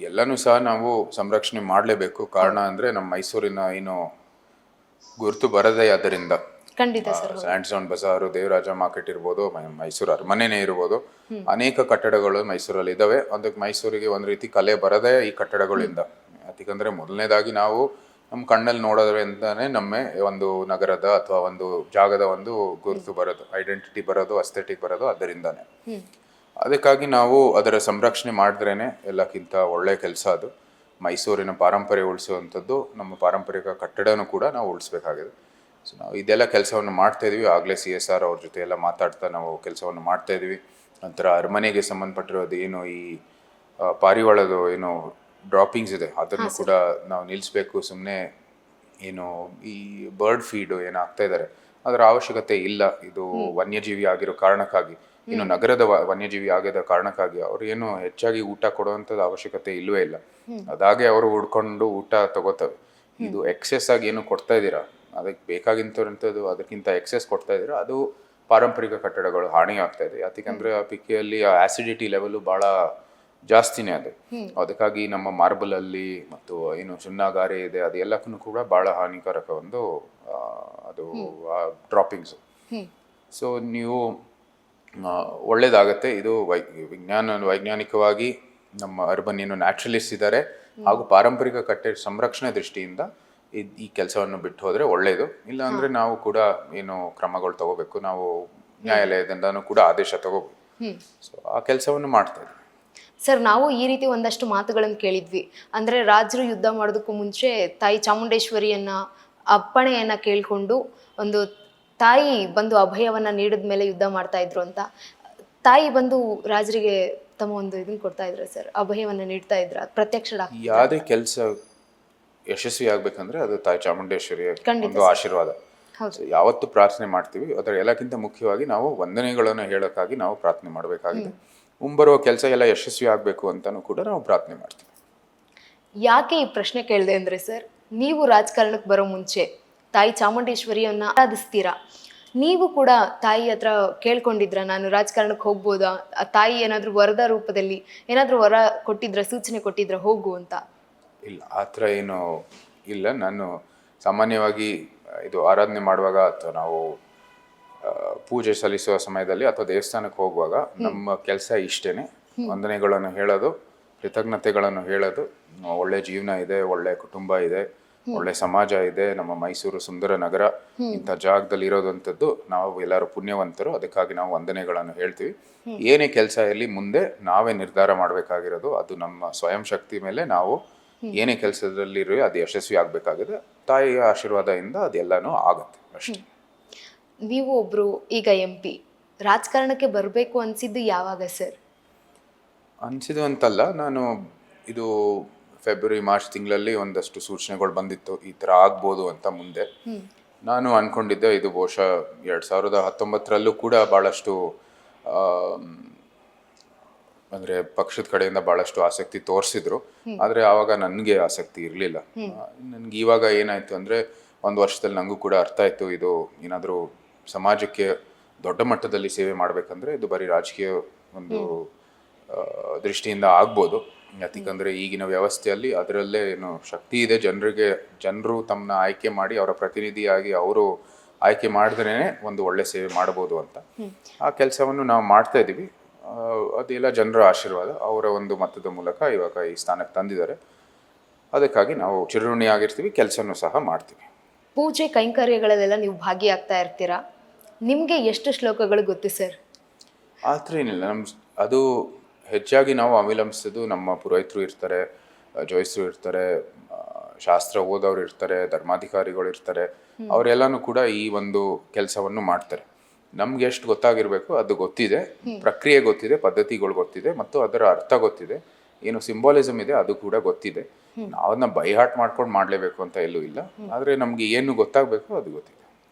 ಎಲ್ಲನೂ ಸಹ ನಾವು ಸಂರಕ್ಷಣೆ ಮಾಡಲೇಬೇಕು. ಕಾರಣ ಅಂದರೆ ನಮ್ಮ ಮೈಸೂರಿನ ಏನು ಗುರುತು ಬರದೇ ಆದ್ದರಿಂದ. ಖಂಡಿತ ಸರ್. ಸ್ಯಾಂಡ್ಸ್ಟೋನ್ ಬಜಾರು, ದೇವರಾಜ ಮಾರ್ಕೆಟ್ ಇರ್ಬೋದು, ಮೈಸೂರು ಅರಮನೆನೇ ಇರ್ಬೋದು, ಅನೇಕ ಕಟ್ಟಡಗಳು ಮೈಸೂರಲ್ಲಿ ಇದ್ದಾವೆ. ಅದಕ್ಕೆ ಮೈಸೂರಿಗೆ ಒಂದು ರೀತಿ ಕಲೆ ಬರದೇ ಈ ಕಟ್ಟಡಗಳಿಂದ. ಯಾಕಂದರೆ ಮೊದಲನೇದಾಗಿ ನಾವು ನಮ್ಮ ಕಣ್ಣಲ್ಲಿ ನೋಡೋದ್ರಿಂದನೇ ನಮ್ಮ ಒಂದು ನಗರದ ಅಥವಾ ಒಂದು ಜಾಗದ ಒಂದು ಗುರುತು ಬರೋದು, ಐಡೆಂಟಿಟಿ ಬರೋದು, ಅಸ್ಥೆಟಿಕ್ ಬರೋದು ಅದರಿಂದಾನೆ. ಅದಕ್ಕಾಗಿ ನಾವು ಅದರ ಸಂರಕ್ಷಣೆ ಮಾಡಿದ್ರೇ ಎಲ್ಲಕ್ಕಿಂತ ಒಳ್ಳೆಯ ಕೆಲಸ ಅದು. ಮೈಸೂರಿನ ಪಾರಂಪರ್ಯ ಉಳಿಸುವಂಥದ್ದು, ನಮ್ಮ ಪಾರಂಪರಿಕ ಕಟ್ಟಡನೂ ಕೂಡ ನಾವು ಉಳಿಸ್ಬೇಕಾಗಿದೆ. ಸೊ ನಾವು ಇದೆಲ್ಲ ಕೆಲಸವನ್ನು ಮಾಡ್ತಾಯಿದ್ವಿ. ಆಗಲೇ CSR ಅವ್ರ ಜೊತೆ ಎಲ್ಲ ಮಾತಾಡ್ತಾ ನಾವು ಕೆಲಸವನ್ನು ಮಾಡ್ತಾಯಿದ್ವಿ. ನಂತರ ಅರಮನೆಗೆ ಸಂಬಂಧಪಟ್ಟಿರೋದು ಏನು ಈ ಪಾರಿವಾಳದು ಏನು ಡ್ರಾಪಿಂಗ್ಸ್ ಇದೆ ಅದನ್ನು ಕೂಡ ನಾವು ನಿಲ್ಲಿಸಬೇಕು. ಸುಮ್ಮನೆ ಏನು ಈ ಬರ್ಡ್ ಫೀಡು ಏನಾಗ್ತಾ ಇದ್ದಾರೆ ಅದರ ಅವಶ್ಯಕತೆ ಇಲ್ಲ. ಇದು ವನ್ಯಜೀವಿ ಆಗಿರೋ ಕಾರಣಕ್ಕಾಗಿ, ಇನ್ನು ನಗರದ ವನ್ಯಜೀವಿ ಆಗಿರೋ ಕಾರಣಕ್ಕಾಗಿ ಅವ್ರು ಏನು ಹೆಚ್ಚಾಗಿ ಊಟ ಕೊಡುವಂಥದ್ದು ಅವಶ್ಯಕತೆ ಇಲ್ಲವೇ ಇಲ್ಲ. ಅದಾಗೆ ಅವರು ಹುಡ್ಕೊಂಡು ಊಟ ತಗೋತವೆ. ಇದು ಎಕ್ಸೆಸ್ ಆಗಿ ಏನು ಕೊಡ್ತಾ ಇದ್ದೀರಾ, ಅದಕ್ಕೆ ಬೇಕಾಗಿಂಥದ್ದು ಅದಕ್ಕಿಂತ ಎಕ್ಸೆಸ್ ಕೊಡ್ತಾ ಇದ್ದೀರಾ, ಅದು ಪಾರಂಪರಿಕ ಕಟ್ಟಡಗಳು ಹಾನಿ ಆಗ್ತಾ ಇದೆ. ಯಾಕಂದರೆ ಆ ಪಿಕ್ಕಿಯಲ್ಲಿ ಆ ಆ್ಯಸಿಡಿಟಿ ಲೆವೆಲು ಭಾಳ ಜಾಸ್ತಿನೇ ಅದು. ಅದಕ್ಕಾಗಿ ನಮ್ಮ ಮಾರ್ಬಲಲ್ಲಿ ಮತ್ತು ಏನು ಸುಣ್ಣಗಾರೆ ಇದೆ ಅದೆಲ್ಲಕ್ಕೂ ಕೂಡ ಭಾಳ ಹಾನಿಕಾರಕ ಒಂದು ಅದು ಡ್ರಾಪಿಂಗ್ಸು. ಸೊ ನೀವು ಒಳ್ಳೇದಾಗತ್ತೆ. ಇದು ವೈಜ್ಞಾನಿಕವಾಗಿ ನಮ್ಮ ಅರ್ಬನ್ ಏನು ನ್ಯಾಚುರಲಿಸ್ಟ್ ಇದ್ದಾರೆ ಹಾಗೂ ಪಾರಂಪರಿಕ ಕಟ್ಟಡ ಸಂರಕ್ಷಣೆ ದೃಷ್ಟಿಯಿಂದ ಈ ಕೆಲಸವನ್ನು ಬಿಟ್ಟು ಹೋದರೆ ಒಳ್ಳೆಯದು. ಇಲ್ಲ ಅಂದರೆ ನಾವು ಕೂಡ ಏನು ಕ್ರಮಗಳು ತಗೋಬೇಕು, ನಾವು ನ್ಯಾಯಾಲಯದಿಂದನೂ ಕೂಡ ಆದೇಶ ತಗೋಬೇಕು. ಸೊ ಆ ಕೆಲಸವನ್ನು ಮಾಡ್ತಾ ಇದ್ದೀವಿ. ಸರ್, ನಾವು ಈ ರೀತಿ ಒಂದಷ್ಟು ಮಾತುಗಳನ್ನು ಕೇಳಿದ್ವಿ. ಅಂದರೆ ರಾಜರು ಯುದ್ಧ ಮಾಡೋದಕ್ಕೂ ಮುಂಚೆ ತಾಯಿ ಚಾಮುಂಡೇಶ್ವರಿಯನ್ನ ಅಪ್ಪಣೆಯನ್ನು ಕೇಳಿಕೊಂಡು ಒಂದು ತಾಯಿ ಬಂದು ಅಭಯವನ್ನು ನೀಡಿದ ಮೇಲೆ ಯುದ್ಧ ಮಾಡ್ತಾ ಇದ್ರು ಅಂತ. ತಾಯಿ ಬಂದು ರಾಜರಿಗೆ ತಮ್ಮ ಒಂದು ಇದನ್ನು ಕೊಡ್ತಾ ಇದ್ರ ಸರ್, ಅಭಯವನ್ನು ನೀಡ್ತಾ ಇದ್ರ, ಪ್ರತ್ಯಕ್ಷ ಯಾವುದೇ ಕೆಲಸ ಯಶಸ್ವಿ ಆಗ್ಬೇಕಂದ್ರೆ ಅದು ತಾಯಿ ಚಾಮುಂಡೇಶ್ವರಿಯ ಒಂದು ಆಶೀರ್ವಾದ. ಯಾವತ್ತು ಪ್ರಾರ್ಥನೆ ಮಾಡ್ತೀವಿ, ಅದರ ಎಲ್ಲಕ್ಕಿಂತ ಮುಖ್ಯವಾಗಿ ನಾವು ವಂದನೆಗಳನ್ನು ಹೇಳೋಕ್ಕಾಗಿ ನಾವು ಪ್ರಾರ್ಥನೆ ಮಾಡಬೇಕಾಗಿದೆ. ಮುಂಬರುವ ಕೆಲಸ ಎಲ್ಲ ಯಶಸ್ವಿ ಆಗಬೇಕು ಅಂತಲೂ ಕೂಡ ನಾವು ಪ್ರಾರ್ಥನೆ ಮಾಡ್ತೀವಿ. ಯಾಕೆ ಈ ಪ್ರಶ್ನೆ ಕೇಳಿದೆ ಅಂದರೆ ಸರ್, ನೀವು ರಾಜಕಾರಣಕ್ಕೆ ಬರೋ ಮುಂಚೆ ತಾಯಿ ಚಾಮುಂಡೇಶ್ವರಿಯನ್ನು ಆರಾಧಿಸ್ತೀರಾ. ನೀವು ಕೂಡ ತಾಯಿ ಹತ್ರ ಕೇಳ್ಕೊಂಡಿದ್ರ, ನಾನು ರಾಜಕಾರಣಕ್ಕೆ ಹೋಗ್ಬೋದಾ, ಆ ತಾಯಿ ಏನಾದರೂ ವರದ ರೂಪದಲ್ಲಿ ಏನಾದರೂ ವರ ಕೊಟ್ಟಿದ್ರ, ಸೂಚನೆ ಕೊಟ್ಟಿದ್ರ ಹೋಗು ಅಂತ? ಇಲ್ಲ, ಆ ಥರ ಏನು ಇಲ್ಲ. ನಾನು ಸಾಮಾನ್ಯವಾಗಿ ಇದು ಆರಾಧನೆ ಮಾಡುವಾಗ ಅಥವಾ ನಾವು ಪೂಜೆ ಸಲ್ಲಿಸುವ ಸಮಯದಲ್ಲಿ ಅಥವಾ ದೇವಸ್ಥಾನಕ್ಕೆ ಹೋಗುವಾಗ ನಮ್ಮ ಕೆಲಸ ಇಷ್ಟೇ, ವಂದನೆಗಳನ್ನು ಹೇಳೋದು ಕೃತಜ್ಞತೆಗಳನ್ನು ಹೇಳೋದು. ಒಳ್ಳೆ ಜೀವನ ಇದೆ, ಒಳ್ಳೆ ಕುಟುಂಬ ಇದೆ, ಒಳ್ಳೆ ಸಮಾಜ ಇದೆ, ನಮ್ಮ ಮೈಸೂರು ಸುಂದರ ನಗರ, ಇಂಥ ಜಾಗದಲ್ಲಿ ಇರೋದಂಥದ್ದು ನಾವು ಎಲ್ಲರೂ ಪುಣ್ಯವಂತರು. ಅದಕ್ಕಾಗಿ ನಾವು ವಂದನೆಗಳನ್ನು ಹೇಳ್ತೀವಿ. ಏನೇ ಕೆಲಸ ಇರಲಿ ಮುಂದೆ ನಾವೇ ನಿರ್ಧಾರ ಮಾಡಬೇಕಾಗಿರೋದು. ಅದು ನಮ್ಮ ಸ್ವಯಂ ಶಕ್ತಿ ಮೇಲೆ ನಾವು ಏನೇ ಕೆಲಸದಲ್ಲಿರೋ ಅದು ಯಶಸ್ವಿ ಆಗಬೇಕಾಗಿದೆ. ತಾಯಿಯ ಆಶೀರ್ವಾದದಿಂದ ಅದೆಲ್ಲನೂ ಆಗುತ್ತೆ ಅಷ್ಟೇ. ನೀವು ಒಬ್ರು ಈಗ MP, ರಾಜಕಾರಣಕ್ಕೆ ಬರಬೇಕು ಅನ್ಸಿದ್ದು ಯಾವಾಗ ಸರ್? ಅನಿಸಿದ್ದು ಅಂತಲ್ಲ, ನಾನು ಇದು ಫೆಬ್ರವರಿ ಮಾರ್ಚ್ ತಿಂಗಳಲ್ಲಿ ಒಂದಷ್ಟು ಸೂಚನೆಗಳು ಬಂದಿತ್ತು ಈ ಥರ ಆಗ್ಬೋದು ಅಂತ. ಮುಂದೆ ನಾನು ಅಂದ್ಕೊಂಡಿದ್ದೆ ಇದು ಬಹುಶಃ 2019ರಲ್ಲೂ ಕೂಡ ಭಾಳಷ್ಟು ಅಂದರೆ ಪಕ್ಷದ ಕಡೆಯಿಂದ ಭಾಳಷ್ಟು ಆಸಕ್ತಿ ತೋರಿಸಿದ್ರು. ಆದರೆ ಆವಾಗ ನನಗೆ ಆಸಕ್ತಿ ಇರಲಿಲ್ಲ. ನನಗೆ ಇವಾಗ ಏನಾಯಿತು ಅಂದರೆ, ಒಂದು ವರ್ಷದಲ್ಲಿ ನನಗೂ ಕೂಡ ಅರ್ಥ ಆಯಿತು, ಇದು ಏನಾದರೂ ಸಮಾಜಕ್ಕೆ ದೊಡ್ಡ ಮಟ್ಟದಲ್ಲಿ ಸೇವೆ ಮಾಡಬೇಕಂದ್ರೆ ಇದು ಬರೀ ರಾಜಕೀಯ ಒಂದು ದೃಷ್ಟಿಯಿಂದ ಆಗ್ಬೋದು. ಯಾಕಂದರೆ ಈಗಿನ ವ್ಯವಸ್ಥೆಯಲ್ಲಿ ಅದರಲ್ಲೇ ಏನು ಶಕ್ತಿ ಇದೆ. ಜನರು ತಮ್ಮನ್ನ ಆಯ್ಕೆ ಮಾಡಿ ಅವರ ಪ್ರತಿನಿಧಿಯಾಗಿ ಅವರು ಆಯ್ಕೆ ಮಾಡಿದ್ರೇ ಒಂದು ಒಳ್ಳೆ ಸೇವೆ ಮಾಡ್ಬೋದು ಅಂತ. ಆ ಕೆಲಸವನ್ನು ನಾವು ಮಾಡ್ತಾ ಇದ್ದೀವಿ. ಅದೆಲ್ಲ ಜನರ ಆಶೀರ್ವಾದ, ಅವರ ಒಂದು ಮತದ ಮೂಲಕ ಇವಾಗ ಈ ಸ್ಥಾನಕ್ಕೆ ತಂದಿದ್ದಾರೆ. ಅದಕ್ಕಾಗಿ ನಾವು ಚಿರಋಣಿಯಾಗಿರ್ತೀವಿ, ಕೆಲಸನೂ ಸಹ ಮಾಡ್ತೀವಿ. ಪೂಜೆ ಕೈಂಕರ್ಯಗಳಲ್ಲೆಲ್ಲ ನೀವು ಭಾಗಿಯಾಗ್ತಾ ಇರ್ತೀರಾ. ನಿಮಗೆ ಎಷ್ಟು ಶ್ಲೋಕಗಳು ಗೊತ್ತು ಸರ್? ಆ ಥರ ಏನಿಲ್ಲ. ಅದು ಹೆಚ್ಚಾಗಿ ನಾವು ಅವಲಂಬಿಸೋದು ನಮ್ಮ ಪುರೋಹಿತರು ಇರ್ತಾರೆ, ಜೋಯಿಸರು ಇರ್ತಾರೆ, ಶಾಸ್ತ್ರ ಓದೋರು ಇರ್ತಾರೆ, ಧರ್ಮಾಧಿಕಾರಿಗಳು ಇರ್ತಾರೆ. ಅವರೆಲ್ಲನೂ ಕೂಡ ಈ ಒಂದು ಕೆಲಸವನ್ನು ಮಾಡ್ತಾರೆ. ನಮ್ಗೆ ಎಷ್ಟು ಗೊತ್ತಾಗಿರಬೇಕು ಅದು ಗೊತ್ತಿದೆ, ಪ್ರಕ್ರಿಯೆ ಗೊತ್ತಿದೆ, ಪದ್ಧತಿಗಳು ಗೊತ್ತಿದೆ, ಮತ್ತು ಅದರ ಅರ್ಥ ಗೊತ್ತಿದೆ, ಏನು ಸಿಂಬಾಲಿಸಮ್ ಇದೆ ಅದು ಕೂಡ ಗೊತ್ತಿದೆ. ನಾವು ಅದನ್ನ ಬೈ ಹಾರ್ಟ್ ಮಾಡ್ಕೊಂಡು ಮಾಡಲೇಬೇಕು ಅಂತ ಎಲ್ಲೂ ಇಲ್ಲ. ಆದರೆ ನಮಗೆ ಏನು ಗೊತ್ತಾಗಬೇಕು ಅದು ಗೊತ್ತಿದೆ.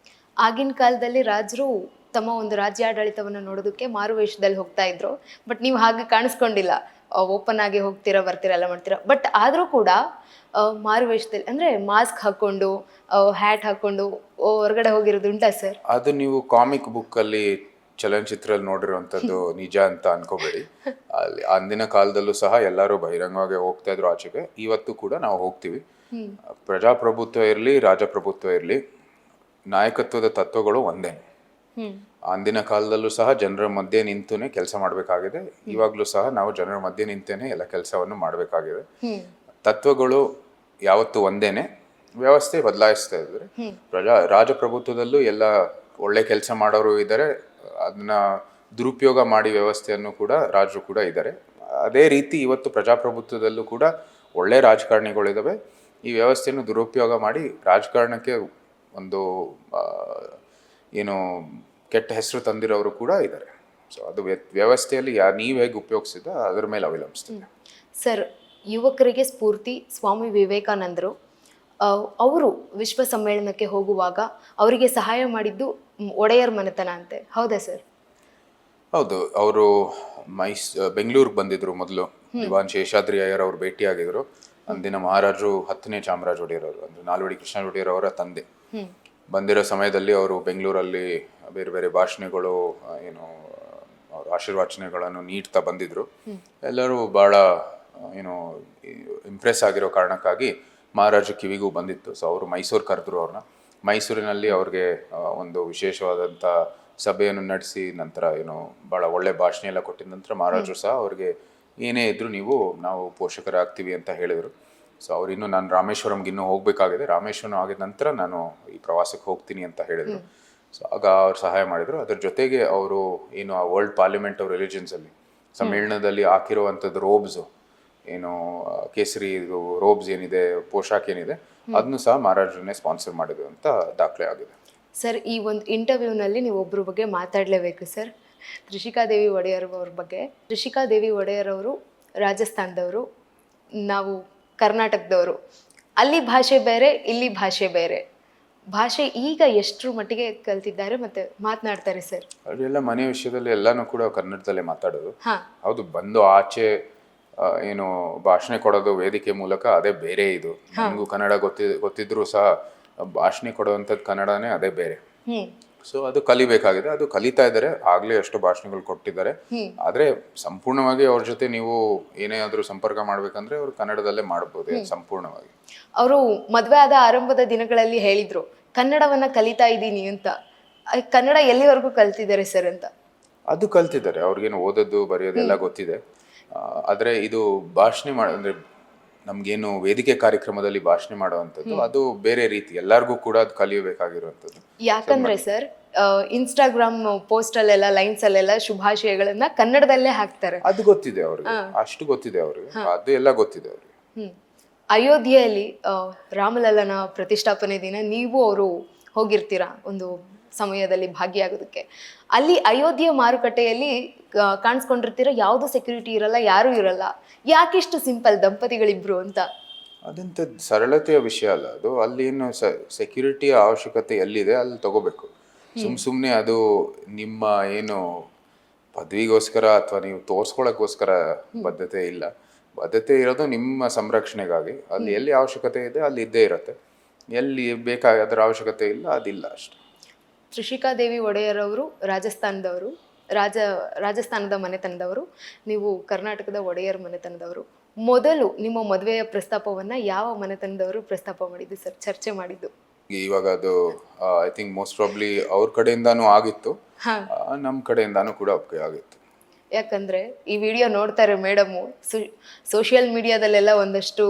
ಆಗಿನ ಕಾಲದಲ್ಲಿ ರಾಜರು ತಮ್ಮ ಒಂದು ರಾಜ್ಯಾಡಳಿತವನ್ನು ನೋಡೋದಕ್ಕೆ ಮಾರುವೇಷದಲ್ಲಿ ಹೋಗ್ತಾ ಇದ್ರು. ಬಟ್ ನೀವು ಹಾಗೆ ಕಾಣಿಸ್ಕೊಂಡಿಲ್ಲ, ಓಪನ್ ಆಗಿ ಹೋಗ್ತೀರಾ, ಬರ್ತೀರಾ, ಎಲ್ಲ ಮಾಡ್ತೀರಾ. ಬಟ್ ಆದರೂ ಕೂಡ ಮಾರುವೇಷದಲ್ಲಿ ಅಂದರೆ ಮಾಸ್ಕ್ ಹಾಕ್ಕೊಂಡು, ಹ್ಯಾಟ್ ಹಾಕ್ಕೊಂಡು ಹೊರಗಡೆ ಹೋಗಿರೋದು ಉಂಟಾ ಸರ್? ಅದು ನೀವು ಕಾಮಿಕ್ ಬುಕ್ಕಲ್ಲಿ ಚಲನಚಿತ್ರದಲ್ಲಿ ನೋಡಿರುವಂಥದ್ದು ನಿಜ ಅಂತ ಅನ್ಕೋಬೇಡಿ. ಅಲ್ಲಿ ಅಂದಿನ ಕಾಲದಲ್ಲೂ ಸಹ ಎಲ್ಲರೂ ಬಹಿರಂಗವಾಗಿ ಹೋಗ್ತಾ ಇದ್ರು ಆಚೆಗೆ. ಇವತ್ತು ಕೂಡ ನಾವು ಹೋಗ್ತೀವಿ. ಪ್ರಜಾಪ್ರಭುತ್ವ ಇರಲಿ, ರಾಜಪ್ರಭುತ್ವ ಇರಲಿ, ನಾಯಕತ್ವದ ತತ್ವಗಳು ಒಂದೇ. ಅಂದಿನ ಕಾಲದಲ್ಲೂ ಸಹ ಜನರ ಮಧ್ಯೆ ನಿಂತುನೇ ಕೆಲಸ ಮಾಡಬೇಕಾಗಿದೆ. ಇವಾಗಲೂ ಸಹ ನಾವು ಜನರ ಮಧ್ಯೆ ನಿಂತೇನೆ ಎಲ್ಲ ಕೆಲಸವನ್ನು ಮಾಡಬೇಕಾಗಿದೆ. ತತ್ವಗಳು ಯಾವತ್ತೂ ಒಂದೇನೆ, ವ್ಯವಸ್ಥೆ ಬದಲಾಯಿಸ್ತಾ ಇದ್ದಾರೆ. ರಾಜಪ್ರಭುತ್ವದಲ್ಲೂ ಎಲ್ಲ ಒಳ್ಳೆ ಕೆಲಸ ಮಾಡೋರು ಇದ್ದಾರೆ, ಅದನ್ನ ದುರುಪಯೋಗ ಮಾಡಿ ವ್ಯವಸ್ಥೆಯನ್ನು ಕೂಡ ರಾಜರು ಕೂಡ ಇದ್ದಾರೆ. ಅದೇ ರೀತಿ ಇವತ್ತು ಪ್ರಜಾಪ್ರಭುತ್ವದಲ್ಲೂ ಕೂಡ ಒಳ್ಳೆ ರಾಜಕಾರಣಿಗಳಿದ್ದಾವೆ. ಈ ವ್ಯವಸ್ಥೆಯನ್ನು ದುರುಪಯೋಗ ಮಾಡಿ ರಾಜಕಾರಣಕ್ಕೆ ಒಂದು ಏನು ಕೆಟ್ಟ ಹೆಸರು ತಂದಿರೋರು ಕೂಡ ಇದ್ದಾರೆ. ಸೊ ಅದು ವ್ಯವಸ್ಥೆಯಲ್ಲಿ ನೀವು ಹೇಗೆ ಉಪಯೋಗಿಸಿದ ಅದರ ಮೇಲೆ ಅವಲಂಬಿಸ್ತದೆ. ಸರ್, ಯುವಕರಿಗೆ ಸ್ಫೂರ್ತಿ ಸ್ವಾಮಿ ವಿವೇಕಾನಂದರು. ಅವರು ವಿಶ್ವ ಸಮ್ಮೇಳನಕ್ಕೆ ಹೋಗುವಾಗ ಅವರಿಗೆ ಸಹಾಯ ಮಾಡಿದ್ದು ಒಡೆಯರ್ ಮನೆತನ ಅಂತೆ, ಹೌದಾ ಸರ್? ಹೌದು, ಅವರು ಬೆಂಗಳೂರಿಗೆ ಬಂದಿದ್ರು ಮೊದಲು. ದಿವಾನ್ ಶೇಷಾದ್ರಿ ಅಯ್ಯರ್ ಅವರು ಭೇಟಿಯಾಗಿದ್ರು. ಅಂದಿನ ಮಹಾರಾಜರು 10ನೇ ಚಾಮರಾಜ ಒಡೆಯರ್ ಅವರು, ಅಂದರೆ ನಾಲ್ವಡಿ ಕೃಷ್ಣ ಒಡೆಯರ್ ಅವರ ತಂದೆ. ಬಂದಿರೋ ಸಮಯದಲ್ಲಿ ಅವರು ಬೆಂಗಳೂರಲ್ಲಿ ಬೇರೆ ಬೇರೆ ಭಾಷಣಗಳು, ಏನು ಅವ್ರ ಆಶೀರ್ವಚನೆಗಳನ್ನು ನೀಡ್ತಾ ಬಂದಿದ್ರು. ಎಲ್ಲರೂ ಭಾಳ ಏನು ಇಂಪ್ರೆಸ್ ಆಗಿರೋ ಕಾರಣಕ್ಕಾಗಿ ಮಹಾರಾಜ ಕಿವಿಗೂ ಬಂದಿತ್ತು. ಸೊ ಅವರು ಮೈಸೂರು ಕರೆದ್ರು ಅವ್ರನ್ನ. ಮೈಸೂರಿನಲ್ಲಿ ಅವ್ರಿಗೆ ಒಂದು ವಿಶೇಷವಾದಂಥ ಸಭೆಯನ್ನು ನಡೆಸಿ ನಂತರ ಏನು ಭಾಳ ಒಳ್ಳೆ ಭಾಷಣ ಎಲ್ಲ ಕೊಟ್ಟಿದ ನಂತರ ಮಹಾರಾಜರು ಸಹ ಅವ್ರಿಗೆ ಏನೇ ಇದ್ದರೂ ನಾವು ಪೋಷಕರಾಗ್ತೀವಿ ಅಂತ ಹೇಳಿದರು. ಸೊ ಅವ್ರು ಇನ್ನೂ ನಾನು ರಾಮೇಶ್ವರಂಗೆ ಇನ್ನೂ ಹೋಗಬೇಕಾಗಿದೆ, ರಾಮೇಶ್ವರಂ ಆಗಿದ ನಂತರ ನಾನು ಈ ಪ್ರವಾಸಕ್ಕೆ ಹೋಗ್ತೀನಿ ಅಂತ ಹೇಳಿದರು. ಸೊ ಆಗ ಅವ್ರು ಸಹಾಯ ಮಾಡಿದರು. ಅದ್ರ ಜೊತೆಗೆ ಅವರು ಏನು ಆ ವರ್ಲ್ಡ್ ಪಾರ್ಲಿಮೆಂಟ್ ಆಫ್ ರಿಲಿಜನ್ಸಲ್ಲಿ ಸಮ್ಮೇಳನದಲ್ಲಿ ಹಾಕಿರುವಂಥದ್ದು ರೋಬ್ಸು, ಏನು ಕೇಸರಿ ಇದು ರೋಬ್ಸ್ ಏನಿದೆ, ಪೋಷಾಕ್ ಏನಿದೆ, ಅದನ್ನು ಸಹ ಮಹಾರಾಜರನ್ನೇ ಸ್ಪಾನ್ಸರ್ ಮಾಡಿದ್ರು ಅಂತ ದಾಖಲೆ ಆಗಿದೆ. ಸರ್, ಈ ಒಂದು ಇಂಟರ್ವ್ಯೂನಲ್ಲಿ ನೀವು ಒಬ್ಬರ ಬಗ್ಗೆ ಮಾತಾಡಲೇಬೇಕು ಸರ್. ತ್ರಿಷಿಕಾದೇವಿ ಒಡೆಯರ್ ಅವ್ರ ಬಗ್ಗೆ. ತ್ರಿಷಿಕಾದೇವಿ ಒಡೆಯರ್ ಅವರು ರಾಜಸ್ಥಾನದವರು, ನಾವು ಕರ್ನಾಟಕದವರು. ಅಲ್ಲಿ ಭಾಷೆ ಬೇರೆ, ಇಲ್ಲಿ ಭಾಷೆ ಬೇರೆ. ಭಾಷೆ ಈಗ ಎಷ್ಟರ ಮಟ್ಟಿಗೆ ಕಲ್ತಿದ್ದಾರೆ ಮತ್ತೆ ಮಾತನಾಡ್ತಾರೆ ಸರ್? ಅದೆಲ್ಲ ಮನೆ ವಿಷಯದಲ್ಲಿ ಎಲ್ಲಾನು ಕೂಡ ಕನ್ನಡದಲ್ಲೇ ಮಾತಾಡೋದು. ಹೌದು, ಬಂದು ಆಚೆ ಏನು ಭಾಷಣ ಕೊಡೋದು ವೇದಿಕೆ ಮೂಲಕ ಅದೇ ಬೇರೆ. ಇದು ನನಗೂ ಕನ್ನಡ ಗೊತ್ತಿದ್ರೂ ಸಹ ಭಾಷಣ ಕೊಡುವಂಥದ್ದು ಕನ್ನಡನೇ ಅದೇ ಬೇರೆ. ಸೊ ಅದು ಕಲಿಬೇಕಾಗಿದೆ, ಅದು ಕಲಿತಾ ಇದ್ದಾರೆ. ಆಗ್ಲೇ ಅಷ್ಟು ಭಾಷಣಗಳು ಕೊಟ್ಟಿದ್ದಾರೆ. ಆದ್ರೆ ಸಂಪೂರ್ಣವಾಗಿ ಅವ್ರ ಜೊತೆ ನೀವು ಏನೇ ಆದ್ರೂ ಸಂಪರ್ಕ ಮಾಡ್ಬೇಕಂದ್ರೆ ಅವ್ರು ಕನ್ನಡದಲ್ಲೇ ಮಾಡಬಹುದು ಸಂಪೂರ್ಣವಾಗಿ. ಅವರು ಮದುವೆ ಆದ ಆರಂಭದ ದಿನಗಳಲ್ಲಿ ಹೇಳಿದ್ರು, ಕನ್ನಡವನ್ನ ಕಲಿತಾ ಇದ್ದೀನಿ ಅಂತ. ಕನ್ನಡ ಎಲ್ಲಿವರೆಗೂ ಕಲ್ತಿದ್ದಾರೆ ಸರ್ ಅಂತ? ಅದು ಕಲ್ತಿದ್ದಾರೆ. ಅವ್ರಿಗೇನು ಓದೋದು ಬರೆಯೋದು ಎಲ್ಲ ಗೊತ್ತಿದೆ. ಆದರೆ ಇದು ಭಾಷಣ ಅಂದರೆ ನಮಗೇನು ವೇದಿಕೆ ಕಾರ್ಯಕ್ರಮದಲ್ಲಿ ಭಾಷಣ ಮಾಡುವಂಥದ್ದು ಅದು ಬೇರೆ ರೀತಿ, ಎಲ್ಲರಿಗೂ ಕೂಡ ಅದು ಕಲಿಯಬೇಕಾಗಿರುವಂಥದ್ದು. ಯಾಕಂದ್ರೆ ಸರ್ ಇನ್ಸ್ಟಾಗ್ರಾಮ್ ಪೋಸ್ಟಲ್ಲೆಲ್ಲ ಲೈನ್ಸಲ್ಲೆಲ್ಲ ಶುಭಾಶಯಗಳನ್ನ ಕನ್ನಡದಲ್ಲೇ ಹಾಕ್ತಾರೆ. ಅದು ಗೊತ್ತಿದೆ ಅವ್ರಿಗೆ, ಅಷ್ಟು ಗೊತ್ತಿದೆ ಅವ್ರಿಗೆ, ಅದು ಎಲ್ಲ ಗೊತ್ತಿದೆ ಅವ್ರಿಗೆ. ಅಯೋಧ್ಯೆಯಲ್ಲಿ ರಾಮಲಲ್ಲನ ಪ್ರತಿಷ್ಠಾಪನೆ ದಿನ ನೀವು ಅವರು ಹೋಗಿರ್ತೀರಾ ಒಂದು ಸಮಯದಲ್ಲಿ ಭಾಗಿಯಾಗೋದಕ್ಕೆ. ಅಲ್ಲಿ ಅಯೋಧ್ಯೆ ಮಾರುಕಟ್ಟೆಯಲ್ಲಿ ಕಾಣಿಸ್ಕೊಂಡಿರ್ತೀರ, ಯಾವುದು ಸೆಕ್ಯೂರಿಟಿ ಇರಲ್ಲ, ಯಾರೂ ಇರಲ್ಲ. ಯಾಕಿಷ್ಟು ಸಿಂಪಲ್ ದಂಪತಿಗಳಿಬ್ರು ಅಂತ? ಅದಂತ ಸರಳತೆಯ ವಿಷಯ ಅಲ್ಲ ಅದು. ಅಲ್ಲಿ ಏನು ಸೆಕ್ಯೂರಿಟಿಯ ಅವಶ್ಯಕತೆ ಎಲ್ಲಿದೆ ಅಲ್ಲಿ ತಗೋಬೇಕು. ಸುಮ್ಮನೆ ಅದು ನಿಮ್ಮ ಏನು ಪದವಿಗೋಸ್ಕರ ಅಥವಾ ನೀವು ತೋರ್ಸ್ಕೊಳಕ್ಕೋಸ್ಕರ ಬದ್ಧತೆ ಇಲ್ಲ. ಬದ್ಧತೆ ಇರೋದು ನಿಮ್ಮ ಸಂರಕ್ಷಣೆಗಾಗಿ. ಅಲ್ಲಿ ಎಲ್ಲಿ ಅವಶ್ಯಕತೆ ಇದೆ ಅಲ್ಲಿ ಇದ್ದೇ ಇರುತ್ತೆ, ಎಲ್ಲಿ ಅದರ ಅವಶ್ಯಕತೆ ಇಲ್ಲ ಅದಿಲ್ಲ ಅಷ್ಟೆ. ತ್ರಿಷಿಕಾದೇವಿ ಒಡೆಯರ್ ಅವರು ರಾಜಸ್ಥಾನದವರು, ರಾಜಸ್ಥಾನದ ಮನೆತನದವರು, ನೀವು ಕರ್ನಾಟಕದ ಒಡೆಯರ್ ಮನೆತನದವರು. ಮೊದಲು ನಿಮ್ಮ ಮದುವೆಯ ಪ್ರಸ್ತಾಪವನ್ನ ಯಾವ ಮನೆತನದವರು ಪ್ರಸ್ತಾಪ ಮಾಡಿದ್ದು ಸರ್, ಚರ್ಚೆ ಮಾಡಿದ್ದು? ಇವಾಗ ಅದು ಐ ಥಿಂಕ್ ಮೋಸ್ಟ್ ಪ್ರಾಬ್ಲಿ ಅವ್ರ ಕಡೆಯಿಂದಾನು ಆಗಿತ್ತು, ನಮ್ಮ ಕಡೆಯಿಂದಾನು ಕೂಡ ಒಪ್ಪಿಗೆ ಆಗಿತ್ತು. ಯಾಕಂದ್ರೆ ಈ ವಿಡಿಯೋ ನೋಡ್ತಾರೆ ಮೇಡಮು, ಸೋಷಿಯಲ್ ಮೀಡಿಯಾದಲ್ಲೆಲ್ಲ ಒಂದಷ್ಟು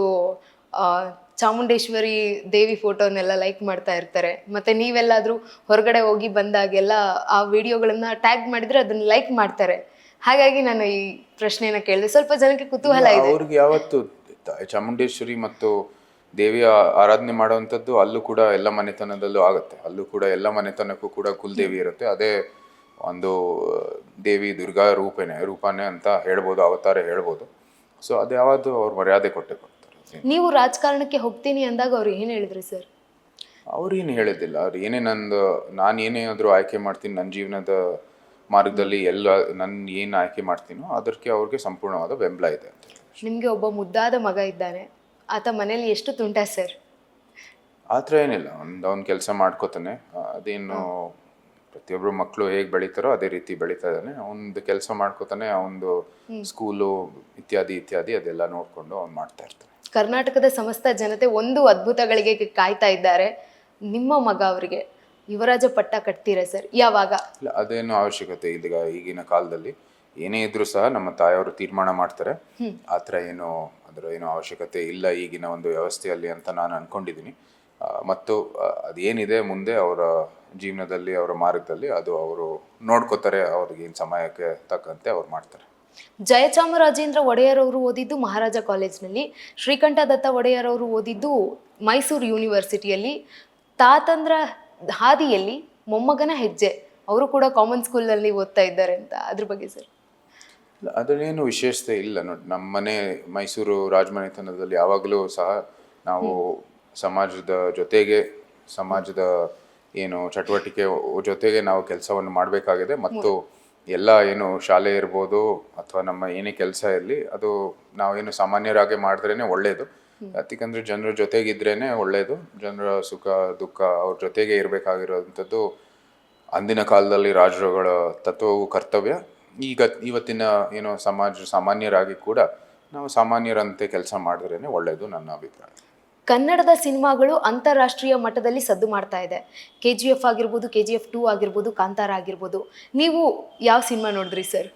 ಚಾಮುಂಡೇಶ್ವರಿ ದೇವಿ ಫೋಟೋನೆಲ್ಲ ಲೈಕ್ ಮಾಡ್ತಾ ಇರ್ತಾರೆ. ಮತ್ತೆ ನೀವೆಲ್ಲಾದ್ರೂ ಹೊರಗಡೆ ಹೋಗಿ ಬಂದಾಗೆಲ್ಲ ಆ ವಿಡಿಯೋಗಳನ್ನ ಟ್ಯಾಗ್ ಮಾಡಿದ್ರೆ ಅದನ್ನ ಲೈಕ್ ಮಾಡ್ತಾರೆ. ಹಾಗಾಗಿ ನಾನು ಈ ಪ್ರಶ್ನೆಯನ್ನ ಕೇಳಿದೆ, ಸ್ವಲ್ಪ ಜನಕ್ಕೆ ಕುತೂಹಲ ಇದೆ. ಅವ್ರಿಗೆ ಯಾವತ್ತು ಚಾಮುಂಡೇಶ್ವರಿ ಮತ್ತು ದೇವಿಯ ಆರಾಧನೆ ಮಾಡುವಂಥದ್ದು ಅಲ್ಲೂ ಕೂಡ ಎಲ್ಲ ಮನೆತನದಲ್ಲೂ ಆಗುತ್ತೆ. ಅಲ್ಲೂ ಕೂಡ ಎಲ್ಲ ಮನೆತನಕ್ಕೂ ಕೂಡ ಕುಲದೇವಿ ಇರುತ್ತೆ. ಅದೇ ಒಂದು ದೇವಿ ದುರ್ಗಾ ರೂಪನೇ ಅಂತ ಹೇಳ್ಬೋದು, ಅವತಾರ ಹೇಳ್ಬೋದು. ಸೊ ಅದು ಯಾವುದು ಅವ್ರು ಮರ್ಯಾದೆ ಕೊಟ್ಟೆ ಕೊಡ್ತಾರೆ. ನೀವು ರಾಜಕಾರಣಕ್ಕೆ ಹೋಗ್ತೀನಿ ಅಂದಾಗ ಅವ್ರು ಏನು ಹೇಳಿದ್ರಿ ಸರ್? ಅವ್ರು ಏನು ಹೇಳಿದ್ದಿಲ್ಲ. ಅವ್ರು ನಾನು ಏನೇನಾದರೂ ಆಯ್ಕೆ ಮಾಡ್ತೀನಿ ನನ್ನ ಜೀವನದ ಮಾರ್ಗದಲ್ಲಿ, ನನ್ನ ಏನು ಆಯ್ಕೆ ಮಾಡ್ತೀನೋ ಅದಕ್ಕೆ ಅವ್ರಿಗೆ ಸಂಪೂರ್ಣವಾದ ಬೆಂಬಲ ಇದೆ ಅಂತ. ನಿಮಗೆ ಒಬ್ಬ ಮುದ್ದಾದ ಮಗ ಇದ್ದಾನೆ, ಆತ ಮನೇಲಿ ಎಷ್ಟು ತುಂಟ ಸರ್? ಆ ಥರ ಏನಿಲ್ಲ, ಅವ್ನ ಕೆಲಸ ಮಾಡ್ಕೋತಾನೆ. ಅದೇನು ಪ್ರತಿಯೊಬ್ಬರು ಮಕ್ಕಳು ಹೇಗೆ ಬೆಳೀತಾರೋ ಅದೇ ರೀತಿ ಬೆಳೀತಾ ಇದ್ದಾನೆ. ಅವನದು ಕೆಲಸ ಮಾಡ್ಕೋತಾನೆ, ಅವನದು ಸ್ಕೂಲು ಇತ್ಯಾದಿ ಅದೆಲ್ಲ ನೋಡಿಕೊಂಡು ಅವ್ನು ಮಾಡ್ತಾ ಇರ್ತಾನೆ. ಕರ್ನಾಟಕದ ಸಮಸ್ತ ಜನತೆ ಒಂದು ಅದ್ಭುತಗಳಿಗೆ ಕಾಯ್ತಾ ಇದ್ದಾರೆ. ನಿಮ್ಮ ಮಗ ಅವರಿಗೆ ಯುವರಾಜ ಪಟ್ಟ ಕಟ್ತೀರಾ ಸರ್? ಯಾವಾಗ? ಇಲ್ಲ, ಅದೇನು ಅವಶ್ಯಕತೆ ಇಲ್ಲ. ಈಗಿನ ಕಾಲದಲ್ಲಿ ಏನೇ ಇದ್ರೂ ಸಹ ನಮ್ಮ ತಾಯಿಯವರು ತೀರ್ಮಾನ ಮಾಡ್ತಾರೆ. ಆ ಥರ ಅದರ ಏನೋ ಅವಶ್ಯಕತೆ ಇಲ್ಲ ಈಗಿನ ಒಂದು ವ್ಯವಸ್ಥೆಯಲ್ಲಿ ಅಂತ ನಾನು ಅನ್ಕೊಂಡಿದ್ದೀನಿ. ಮತ್ತು ಅದೇನಿದೆ ಮುಂದೆ ಅವರ ಜೀವನದಲ್ಲಿ, ಅವರ ಮಾರ್ಗದಲ್ಲಿ ಅದು ಅವರು ನೋಡ್ಕೋತಾರೆ. ಅವ್ರಿಗೇನು ಸಮಯಕ್ಕೆ ತಕ್ಕಂತೆ ಅವ್ರು ಮಾಡ್ತಾರೆ. ಜಯಚಾಮರಾಜೇಂದ್ರ ಒಡೆಯರ್ ಅವರು ಓದಿದ್ದು ಮಹಾರಾಜ ಕಾಲೇಜ್ನಲ್ಲಿ, ಶ್ರೀಕಂಠ ದತ್ತ ಒಡೆಯರ್ ಅವರು ಓದಿದ್ದು ಮೈಸೂರು ಯೂನಿವರ್ಸಿಟಿಯಲ್ಲಿ. ತಾತಂದ್ರ ಹಾದಿಯಲ್ಲಿ ಮೊಮ್ಮಗನ ಹೆಜ್ಜೆ, ಅವರು ಕೂಡ ಕಾಮನ್ ಸ್ಕೂಲ್ನಲ್ಲಿ ಓದ್ತಾ ಇದ್ದಾರೆ ಅಂತ, ಅದ್ರ ಬಗ್ಗೆ ಸರ್? ಅದನ್ನೇನು ವಿಶೇಷತೆ ಇಲ್ಲ ನೋಡಿ. ನಮ್ಮ ಮನೆ ಮೈಸೂರು ರಾಜಮನೆತನದಲ್ಲಿ ಯಾವಾಗಲೂ ಸಹ ನಾವು ಸಮಾಜದ ಜೊತೆಗೆ, ಸಮಾಜದ ಏನು ಚಟುವಟಿಕೆ ಜೊತೆಗೆ ನಾವು ಕೆಲಸವನ್ನು ಮಾಡಬೇಕಾಗಿದೆ. ಮತ್ತು ಎಲ್ಲ ಏನು ಶಾಲೆ ಇರ್ಬೋದು ಅಥವಾ ನಮ್ಮ ಏನೇ ಕೆಲಸ ಇರಲಿ, ಅದು ನಾವೇನು ಸಾಮಾನ್ಯರಾಗೆ ಮಾಡಿದ್ರೇ ಒಳ್ಳೆಯದು. ಯಾಕಂದರೆ ಜನರ ಜೊತೆಗಿದ್ರೇ ಒಳ್ಳೆಯದು. ಜನರ ಸುಖ ದುಃಖ ಅವ್ರ ಜೊತೆಗೆ ಇರಬೇಕಾಗಿರೋವಂಥದ್ದು ಅಂದಿನ ಕಾಲದಲ್ಲಿ ರಾಜರುಗಳ ತತ್ವವು ಕರ್ತವ್ಯ. ಇವತ್ತಿನ ಏನು ಸಾಮಾನ್ಯರಾಗಿ ಕೂಡ ನಾವು ಸಾಮಾನ್ಯರಂತೆ ಕೆಲಸ ಮಾಡಿದ್ರೇ ಒಳ್ಳೆಯದು ನನ್ನ ಅಭಿಪ್ರಾಯ. ಕನ್ನಡದ ಸಿನಿಮಾಗಳು ಅಂತಾರಾಷ್ಟ್ರೀಯ ಮಟ್ಟದಲ್ಲಿ ಸದ್ದು ಮಾಡ್ತಾ ಇದೆ. KGF ಆಗಿರ್ಬೋದು, KGF 2 ಆಗಿರ್ಬೋದು, ಕಾಂತಾರ ಆಗಿರ್ಬೋದು. ನೀವು ಯಾವ ಸಿನಿಮಾ ನೋಡಿದ್ರಿ ಸರ್?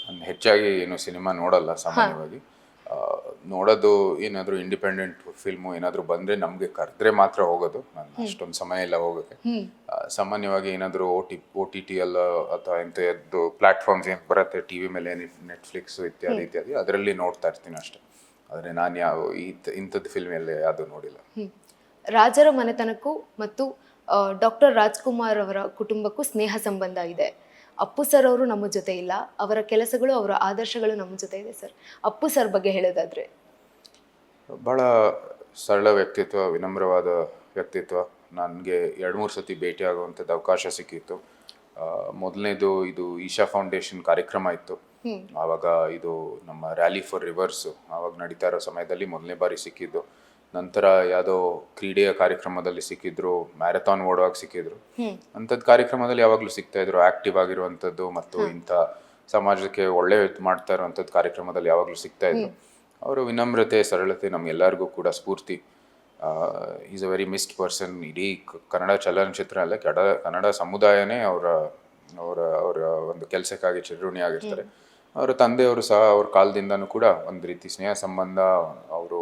ನಾನು ಹೆಚ್ಚಾಗಿ ಏನು ಸಿನಿಮಾ ನೋಡಲ್ಲ ಸಾಮಾನ್ಯವಾಗಿ. ನೋಡೋದು ಏನಾದರೂ ಇಂಡಿಪೆಂಡೆಂಟ್ ಫಿಲ್ಮು ಏನಾದರೂ ಬಂದರೆ ನಮಗೆ ಕರೆದ್ರೆ ಮಾತ್ರ ಹೋಗೋದು. ನಾನು ಅಷ್ಟೊಂದು ಸಮಯ ಇಲ್ಲ ಹೋಗೋಕ್ಕೆ. ಸಾಮಾನ್ಯವಾಗಿ ಏನಾದರೂ OTT ಅಲ್ಲ ಅಥವಾ ಇಂಥದ್ದು ಪ್ಲ್ಯಾಟ್ಫಾರ್ಮ್ಸ್ ಏನು ಬರುತ್ತೆ ಟಿ ವಿ ಮೇಲೆ, ನೆಟ್ಫ್ಲಿಕ್ಸು ಇತ್ಯಾದಿ ಅದರಲ್ಲಿ ನೋಡ್ತಾ ಇರ್ತೀನಿ ಅಷ್ಟೇ. ಆದರೆ ನಾನು ಇಂಥದ್ದು ಫಿಲ್ಮ್ ಎಲ್ಲ ಯಾವುದು ನೋಡಿಲ್ಲ. ರಾಜರ ಮನೆತನಕ್ಕೂ ಮತ್ತು ಡಾಕ್ಟರ್ ರಾಜ್ಕುಮಾರ್ ಅವರ ಕುಟುಂಬಕ್ಕೂ ಸ್ನೇಹ ಸಂಬಂಧ ಇದೆ. ಅಪ್ಪು ಸರ್ ಅವರು ನಮ್ಮ ಜೊತೆ ಇಲ್ಲ, ಅವರ ಕೆಲಸಗಳು, ಅವರ ಆದರ್ಶಗಳು ನಮ್ಮ ಜೊತೆ ಇದೆ ಸರ್. ಅಪ್ಪು ಸರ್ ಬಗ್ಗೆ ಹೇಳೋದಾದ್ರೆ, ಭಾಳ ಸರಳ ವ್ಯಕ್ತಿತ್ವ, ವಿನಮ್ರವಾದ ವ್ಯಕ್ತಿತ್ವ. ನನಗೆ 2-3 ಸತಿ ಭೇಟಿಯಾಗುವಂಥದ್ದು ಅವಕಾಶ ಸಿಕ್ಕಿತ್ತು. ಮೊದಲನೇದು ಇದು ಈಶಾ ಫೌಂಡೇಶನ್ ಕಾರ್ಯಕ್ರಮ ಇತ್ತು. ಆವಾಗ ಇದು ನಮ್ಮ ರ್ಯಾಲಿ ಫಾರ್ ರಿವರ್ಸು ಆವಾಗ ನಡೀತಾ ಇರೋ ಸಮಯದಲ್ಲಿ ಮೊದಲನೇ ಬಾರಿ ಸಿಕ್ಕಿದ್ದು. ನಂತರ ಯಾವುದೋ ಕ್ರೀಡೆಯ ಕಾರ್ಯಕ್ರಮದಲ್ಲಿ ಸಿಕ್ಕಿದ್ರು, ಮ್ಯಾರಥಾನ್ ಓಡುವಾಗ ಸಿಕ್ಕಿದ್ರು. ಅಂಥದ್ದು ಕಾರ್ಯಕ್ರಮದಲ್ಲಿ ಯಾವಾಗಲೂ ಸಿಗ್ತಾಯಿದ್ರು. ಆ್ಯಕ್ಟಿವ್ ಆಗಿರುವಂಥದ್ದು ಮತ್ತು ಇಂಥ ಸಮಾಜಕ್ಕೆ ಒಳ್ಳೆ ಮಾಡ್ತಾ ಇರುವಂಥದ್ದು ಕಾರ್ಯಕ್ರಮದಲ್ಲಿ ಯಾವಾಗಲೂ ಸಿಗ್ತಾಯಿದ್ರು. ಅವರ ವಿನಮ್ರತೆ, ಸರಳತೆ ನಮಗೆಲ್ಲರಿಗೂ ಕೂಡ ಸ್ಫೂರ್ತಿ. Is a very missed person. ಇಡೀ ಕನ್ನಡ ಚಲನಚಿತ್ರ ಅಲ್ಲ, ಕನ್ನಡ ಸಮುದಾಯನೇ ಅವರ ಒಂದು ಕೆಲಸಕ್ಕಾಗಿ ಚಿರಋಣಿಯಾಗಿರ್ತಾರೆ. ಅವರ ತಂದೆಯವರು ಸಹ ಅವ್ರ ಕಾಲದಿಂದನೂ ಕೂಡ ಒಂದು ರೀತಿ ಸ್ನೇಹ ಸಂಬಂಧ. ಅವರು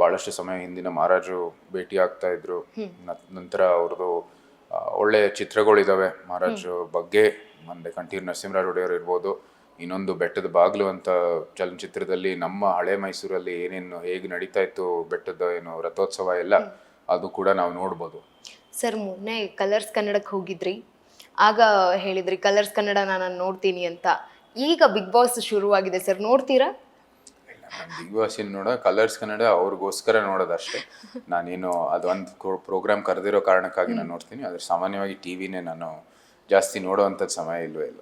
ಭಾಳಷ್ಟು ಸಮಯ ಹಿಂದಿನ ಮಹಾರಾಜರು ಭೇಟಿ ಆಗ್ತಾ ಇದ್ರು. ನಂತರ ಅವ್ರದ್ದು ಒಳ್ಳೆಯ ಚಿತ್ರಗಳಿದ್ದಾವೆ ಮಹಾರಾಜರ ಬಗ್ಗೆ. ಮುಂದೆ ಕಂಠೀರ್ ನರಸಿಂಹರಾವ್ ಒಡೆಯರ್ ಇರ್ಬೋದು, ಇನ್ನೊಂದು ಬೆಟ್ಟದ ಬಾಗಿಲು ಅಂತ ಚಲನಚಿತ್ರದಲ್ಲಿ ನಮ್ಮ ಹಳೆ ಮೈಸೂರಲ್ಲಿ ಏನೇನು ಹೇಗೆ ನಡೀತಾ ಇತ್ತು ಬೆಟ್ಟದ ಏನು ರಥೋತ್ಸವ ಎಲ್ಲ, ಅದು ಕೂಡ ನಾವು ನೋಡ್ಬೋದು. ಸರ್ ಮೊನ್ನೆ ಕಲರ್ಸ್ ಕನ್ನಡಕ್ಕೆ ಹೋಗಿದ್ರಿ, ಆಗ ಹೇಳಿದ್ರಿ ಕಲರ್ಸ್ ಕನ್ನಡ ನಾನು ನೋಡ್ತೀನಿ ಅಂತ. ಈಗ ಬಿಗ್ ಬಾಸ್ ಶುರುವಾಗಿದೆ ಸರ್, ನೋಡ್ತೀರಾ? ನಾನು ಬಿಗ್ ಬಾಸ್ ಏನು ನೋಡೋ, ಕಲರ್ಸ್ ಕನ್ನಡ ಅವ್ರಿಗೋಸ್ಕರ ನೋಡೋದಷ್ಟೇ. ನಾನೇನು ಅದೊಂದು ಪ್ರೋಗ್ರಾಮ್ ಕರೆದಿರೋ ಕಾರಣಕ್ಕಾಗಿ ನಾನು ನೋಡ್ತೀನಿ. ಆದರೆ ಸಾಮಾನ್ಯವಾಗಿ ಟಿ ವಿನೇ ನಾನು ಜಾಸ್ತಿ ನೋಡೋವಂಥದ್ದು ಸಮಯ ಇಲ್ಲವೇ ಇಲ್ಲ.